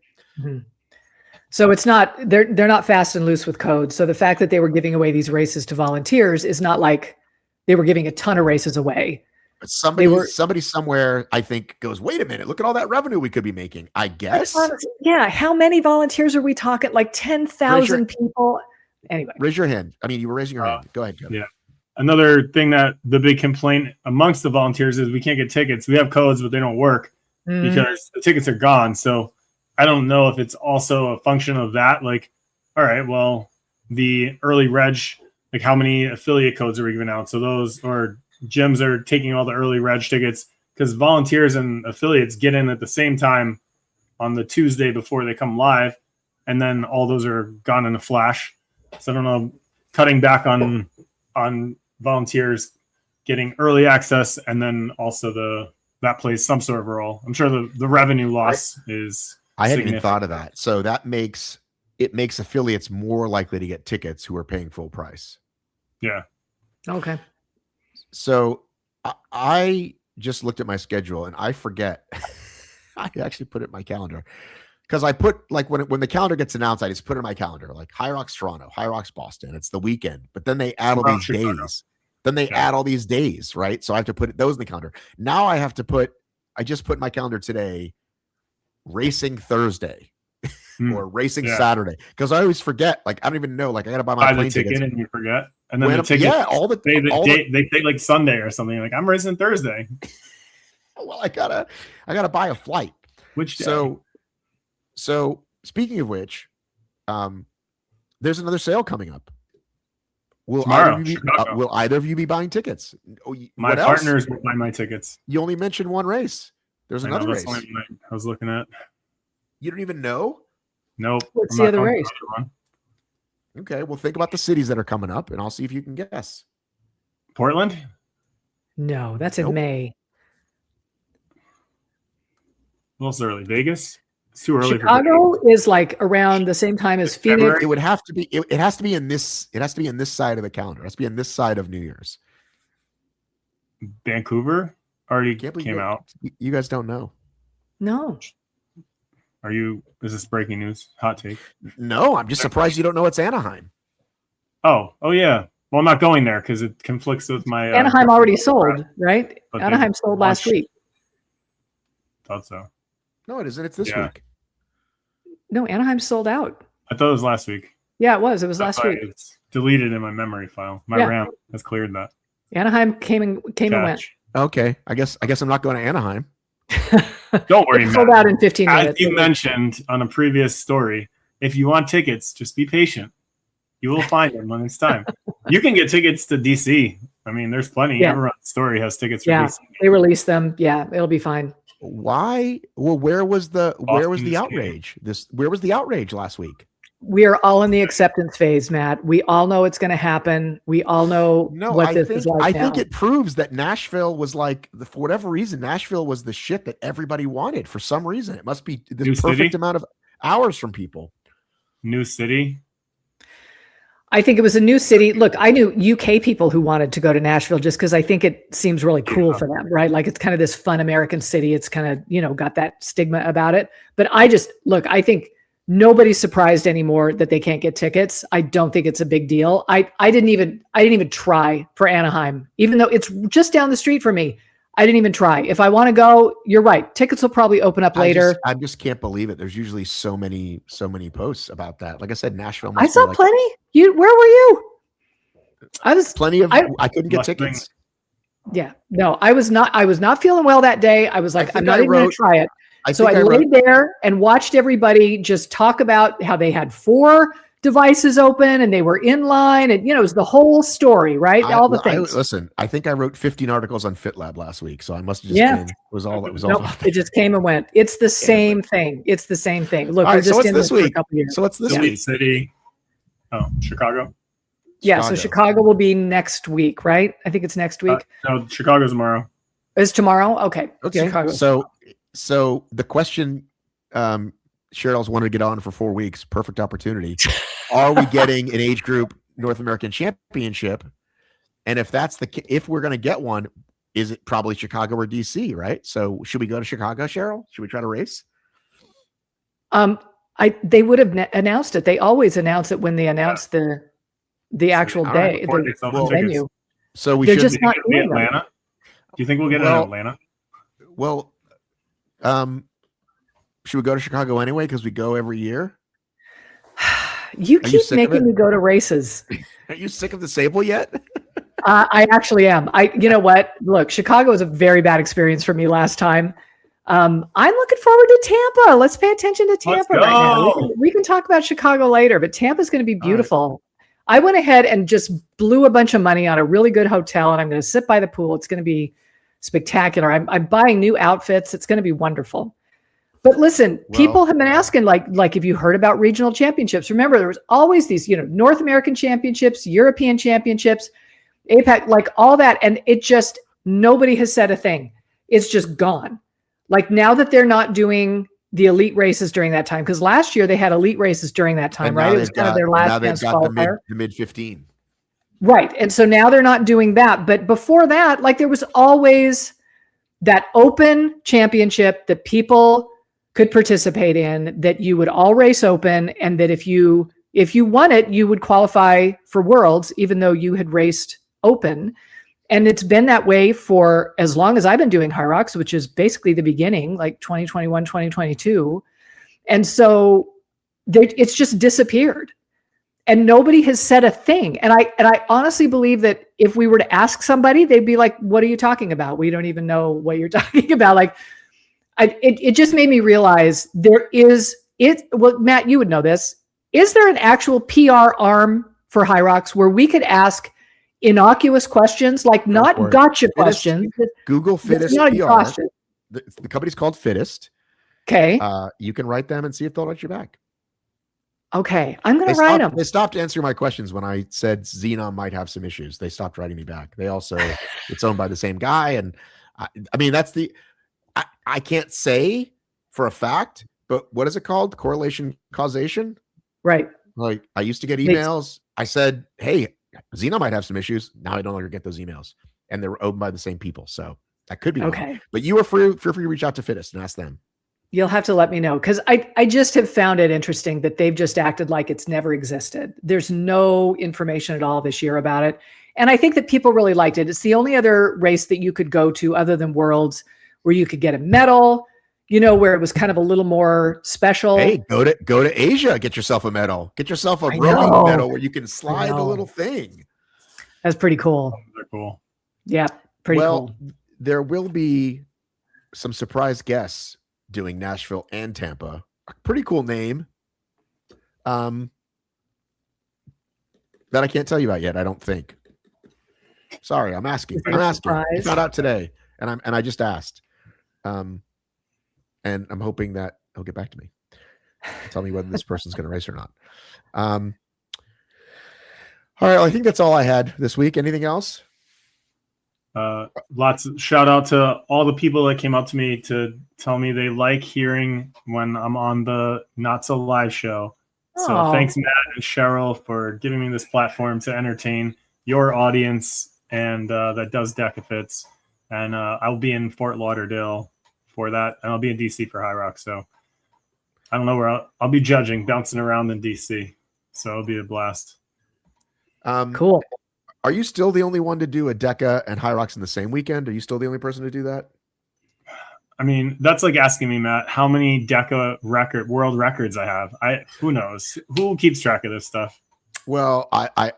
So it's not, they're not fast and loose with codes. So the fact that they were giving away these races to volunteers is not like they were giving a ton of races away. But somebody somewhere, I think, goes, wait a minute, look at all that revenue we could be making. I guess. Yeah. How many volunteers are we talking? Like 10,000 people. Anyway. Raise your hand. I mean, you were raising your hand. Go ahead, Kevin. Yeah. Another thing that the big complaint amongst the volunteers is we can't get tickets. We have codes, but they don't work because the tickets are gone. So I don't know if it's also a function of that. Like, all right, well, the early reg, like how many affiliate codes are we giving out? So those, or gyms are taking all the early reg tickets, because volunteers and affiliates get in at the same time on the Tuesday before they come live, and then all those are gone in a flash. So I don't know, cutting back on volunteers getting early access, and then also that plays some sort of role. I'm sure the revenue loss is I hadn't even thought of that. So that makes affiliates more likely to get tickets who are paying full price. Yeah. Okay. So I just looked at my schedule and I forget. I actually put it in my calendar because I put, like, when the calendar gets announced, I just put it in my calendar, like HYROX Toronto, HYROX Boston. It's the weekend, but then they add all these days. Then they add all these days, right? So I have to put those in the calendar. Now I have to put. I just put in my calendar today, racing Thursday. Or racing Saturday, because I always forget. Like, I don't even know. Like, I gotta buy my plane tickets, and you forget. And then the ticket, they take like Sunday or something. Like, I'm racing Thursday. Well, I gotta buy a flight. Which day? So speaking of which, there's another sale coming up. Will either of you be buying tickets? My partners will buy my tickets. You only mentioned one race. There's another race. I was looking at. You don't even know? Nope. What's the other race? Okay, well, think about the cities that are coming up, and I'll see if you can guess. Portland? No, that's in May. A little early. Vegas? It's too early. Chicago is like around the same time as Phoenix. It would have to be. It has to be in this. It has to be in this side of the calendar. It has to be in this side of New Year's. Vancouver already came out. You guys don't know. No. Is this breaking news? Hot take? No, I'm just surprised you don't know it's Anaheim. Oh yeah. Well, I'm not going there because it conflicts with my. Anaheim already sold, right? Anaheim sold last week. Thought so. No, it isn't. It's this week. No, Anaheim sold out. I thought it was last week. Yeah, it was. It was last week. It's deleted in my memory file. My RAM has cleared that. Anaheim came and went. Okay, I guess I'm not going to Anaheim. Don't worry, Matt. Sold out in 15 minutes. As you mentioned on a previous story, if you want tickets, just be patient. You will find them when it's time. You can get tickets to DC. I mean, there's plenty. Yeah. Everyone's story has tickets for DC. They released them. Yeah, it'll be fine. Why? Well, where was the outrage? Where was the outrage last week? We are all in the acceptance phase, Matt. We all know it's going to happen. We all know what this is like. I think it proves that Nashville was like, for whatever reason, Nashville was the shit that everybody wanted. For some reason, it must be the perfect amount of hours from people. New city. I think it was a new city. Look, I knew UK people who wanted to go to Nashville just because I think it seems really cool for them, right? Like, it's kind of this fun American city. It's kind of, got that stigma about it. But I think nobody's surprised anymore that they can't get tickets. I don't think it's a big deal. I didn't even try for Anaheim, even though it's just down the street for me. I didn't even try. If I want to go, you're right. Tickets will probably open up later. I just can't believe it. There's usually so many posts about that. Like I said, Nashville. I saw plenty. Where were you? I was plenty of. I couldn't get tickets. Yeah, no, I was not feeling well that day. I was like, I'm not even going to try it. So I laid there and watched everybody just talk about how they had 4 devices open and they were in line, and it was the whole story, right? All the things. Listen, I think I wrote 15 articles on FitLab last week, so I must have just been, it was all. It just came and went. It's the same thing. It's the same thing. Look, we're just in this week. For a couple years. So what's this week? City. Oh, Chicago. Yeah, so Chicago will be next week, right? I think it's next week. No, Chicago's tomorrow. It's tomorrow? Okay. Chicago. So the question Cheryl's wanted to get on for 4 weeks. Perfect opportunity. Are we getting an age group North American Championship? And if we're going to get one, is it probably Chicago or DC, right? So should we go to Chicago, Cheryl? Should we try to race? They would have announced it. They always announce it when they announce the actual day, the venue. So we They're should. just not It'll be doing them. Atlanta. Do you think we'll get it in Atlanta? Well, should we go to Chicago anyway? Because we go every year. You Are you keep sick of making it? me go to races. Are you sick of the Sable yet? I actually am. You know what? Look, Chicago was a very bad experience for me last time. I'm looking forward to Tampa. Let's pay attention to Tampa right now. We can talk about Chicago later, but Tampa's going to be beautiful. I went ahead and just blew a bunch of money on a really good hotel, and I'm going to sit by the pool. It's going to be spectacular. I'm buying new outfits. It's going to be wonderful. But listen, people have been asking, like, have you heard about regional championships? Remember, there was always these, North American championships, European championships, APAC, like all that. And it just, nobody has said a thing. It's just gone. Like now that they're not doing the elite races during that time, because last year they had elite races during that time, right? It was kind of their last chance qualifier. The mid 15. Right. And so now they're not doing that. But before that, like there was always that open championship that people could participate in, that you would all race open, and that if you won it, you would qualify for Worlds, even though you had raced open. And it's been that way for as long as I've been doing HYROX, which is basically the beginning, like 2021, 2022. And so it's just disappeared. And nobody has said a thing. And I honestly believe that if we were to ask somebody, they'd be like, what are you talking about? We don't even know what you're talking about. Like, it just made me realize well, Matt, you would know this. Is there an actual PR arm for HYROX where we could ask innocuous questions, like not gotcha questions? Google Fittest PR. The company's called Fittest. Okay. You can write them and see if they'll write you back. Okay. I'm going to write them. They stopped answering my questions when I said Xenon might have some issues. They stopped writing me back. They also, it's owned by the same guy. And I mean, that's I can't say for a fact, but what is it called? Correlation causation? Right. Like I used to get emails. I said, hey, Xenon might have some issues. Now I no longer get those emails. And they're owned by the same people. So that could be okay. Wrong. But you are free to reach out to Fittest and ask them. You'll have to let me know, because I just have found it interesting that they've just acted like it's never existed. There's no information at all this year about it. And I think that people really liked it. It's the only other race that you could go to other than Worlds where you could get a medal, where it was kind of a little more special. Hey, go to Asia, get yourself a medal. Get yourself a rowing medal where you can slide the little thing. That's pretty cool. They're cool. Yeah, pretty cool. There will be some surprise guests doing Nashville and Tampa. A pretty cool name. That I can't tell you about yet, I don't think. Sorry, I'm asking. I found out today, and I just asked. And I'm hoping that he'll get back to me. Tell me whether this person's going to race or not. All right, well, I think that's all I had this week. Anything else? Lots of shout out to all the people that came up to me to tell me they like hearing when I'm on the Not So Live show. So thanks, Matt and Cheryl, for giving me this platform to entertain your audience and that does DEKAFITs. And I'll be in Fort Lauderdale for that, and I'll be in DC for HYROX. So I don't know where I'll be judging, bouncing around in DC. So it'll be a blast. Cool. Are you still the only one to do a DEKA and HYROX in the same weekend? Are you still the only person to do that? I mean, that's like asking me, Matt, how many DEKA world records I have. Who knows? Who keeps track of this stuff? Well, I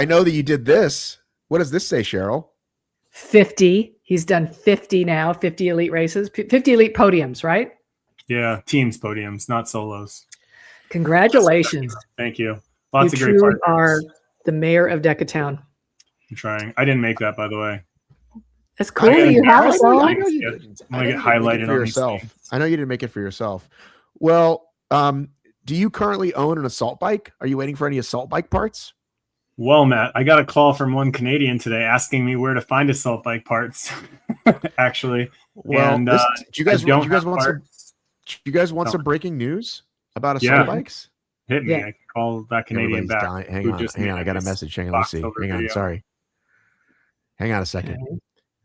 know that you did this. What does this say, Cheryl? 50. He's done 50 now, 50 elite races, 50 elite podiums, right? Yeah, teams podiums, not solos. Congratulations. Thank you. Lots of great partners. partners. Are the mayor of DEKA Town. I'm trying. I didn't make that, by the way. That's cool. You have it. I know you didn't. I'm gonna get highlighted for yourself. I know you didn't make it for yourself. Well, do you currently own an assault bike? Are you waiting for any assault bike parts? Well, Matt, I got a call from one Canadian today asking me where to find assault bike parts. Actually, well, and, do you guys want some breaking news about assault bikes? Hit me. I can call that Canadian back. Hang on. I got a message. Hang on. Let's see. Hang on. Sorry. Hang on a second.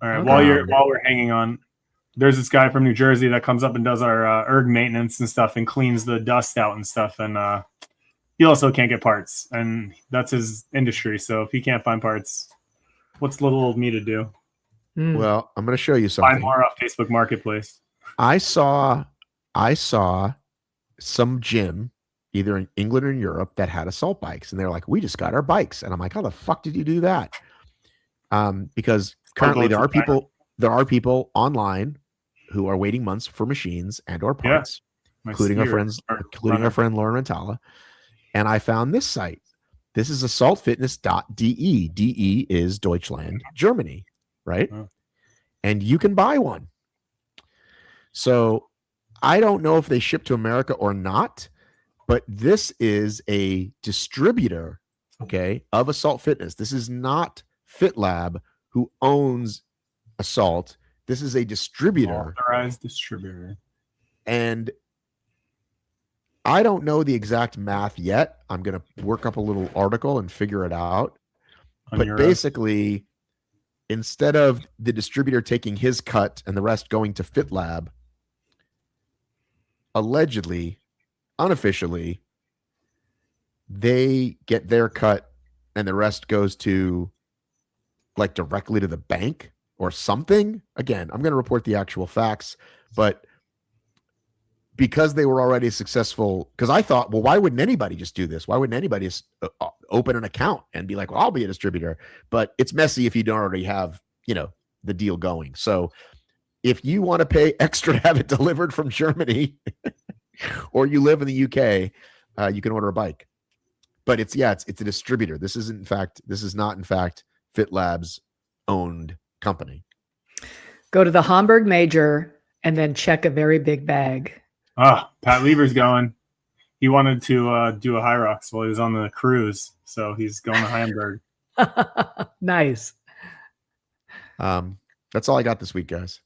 All right. While we're hanging on, there's this guy from New Jersey that comes up and does our erg maintenance and stuff and cleans the dust out and stuff. And he also can't get parts, and that's his industry. So if he can't find parts, What's little old me to do? Well, I'm going to show you Buy something. more off Facebook Marketplace. I saw some gym either in England or in Europe that had assault bikes, and they're like, we just got our bikes. And I'm like, how the fuck did you do that? Because currently there are people online who are waiting months for machines and or parts, including our friend Lauren Rentala. And I found this site. This is assaultfitness.de. DE is Deutschland, Germany, right? Oh. And you can buy one. So I don't know if they ship to America or not, but this is a distributor, okay, of Assault Fitness. This is not FitLab who owns Assault. This is a distributor. Authorized distributor. And I don't know the exact math yet. I'm going to work up a little article and figure it out. But basically, instead of the distributor taking his cut and the rest going to FitLab, allegedly, unofficially, they get their cut and the rest goes to like directly to the bank or something. Again, I'm going to report the actual facts, but because they were already successful, because I thought, well, why wouldn't anybody just do this? Why wouldn't anybody just open an account and be like, well, I'll be a distributor? But it's messy if you don't already have, the deal going. So if you want to pay extra to have it delivered from Germany or you live in the UK, you can order a bike. But it's a distributor. This is not in fact FitLab's owned company. Go to the Hamburg Major and then check a very big bag. Pat Lieber's going. He wanted to do a HYROX while he was on the cruise, so he's going to Hamburg. Nice. That's all I got this week, guys.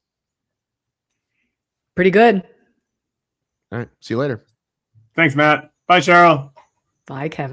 Pretty good. All right. See you later. Thanks, Matt. Bye, Cheryl. Bye, Kevin.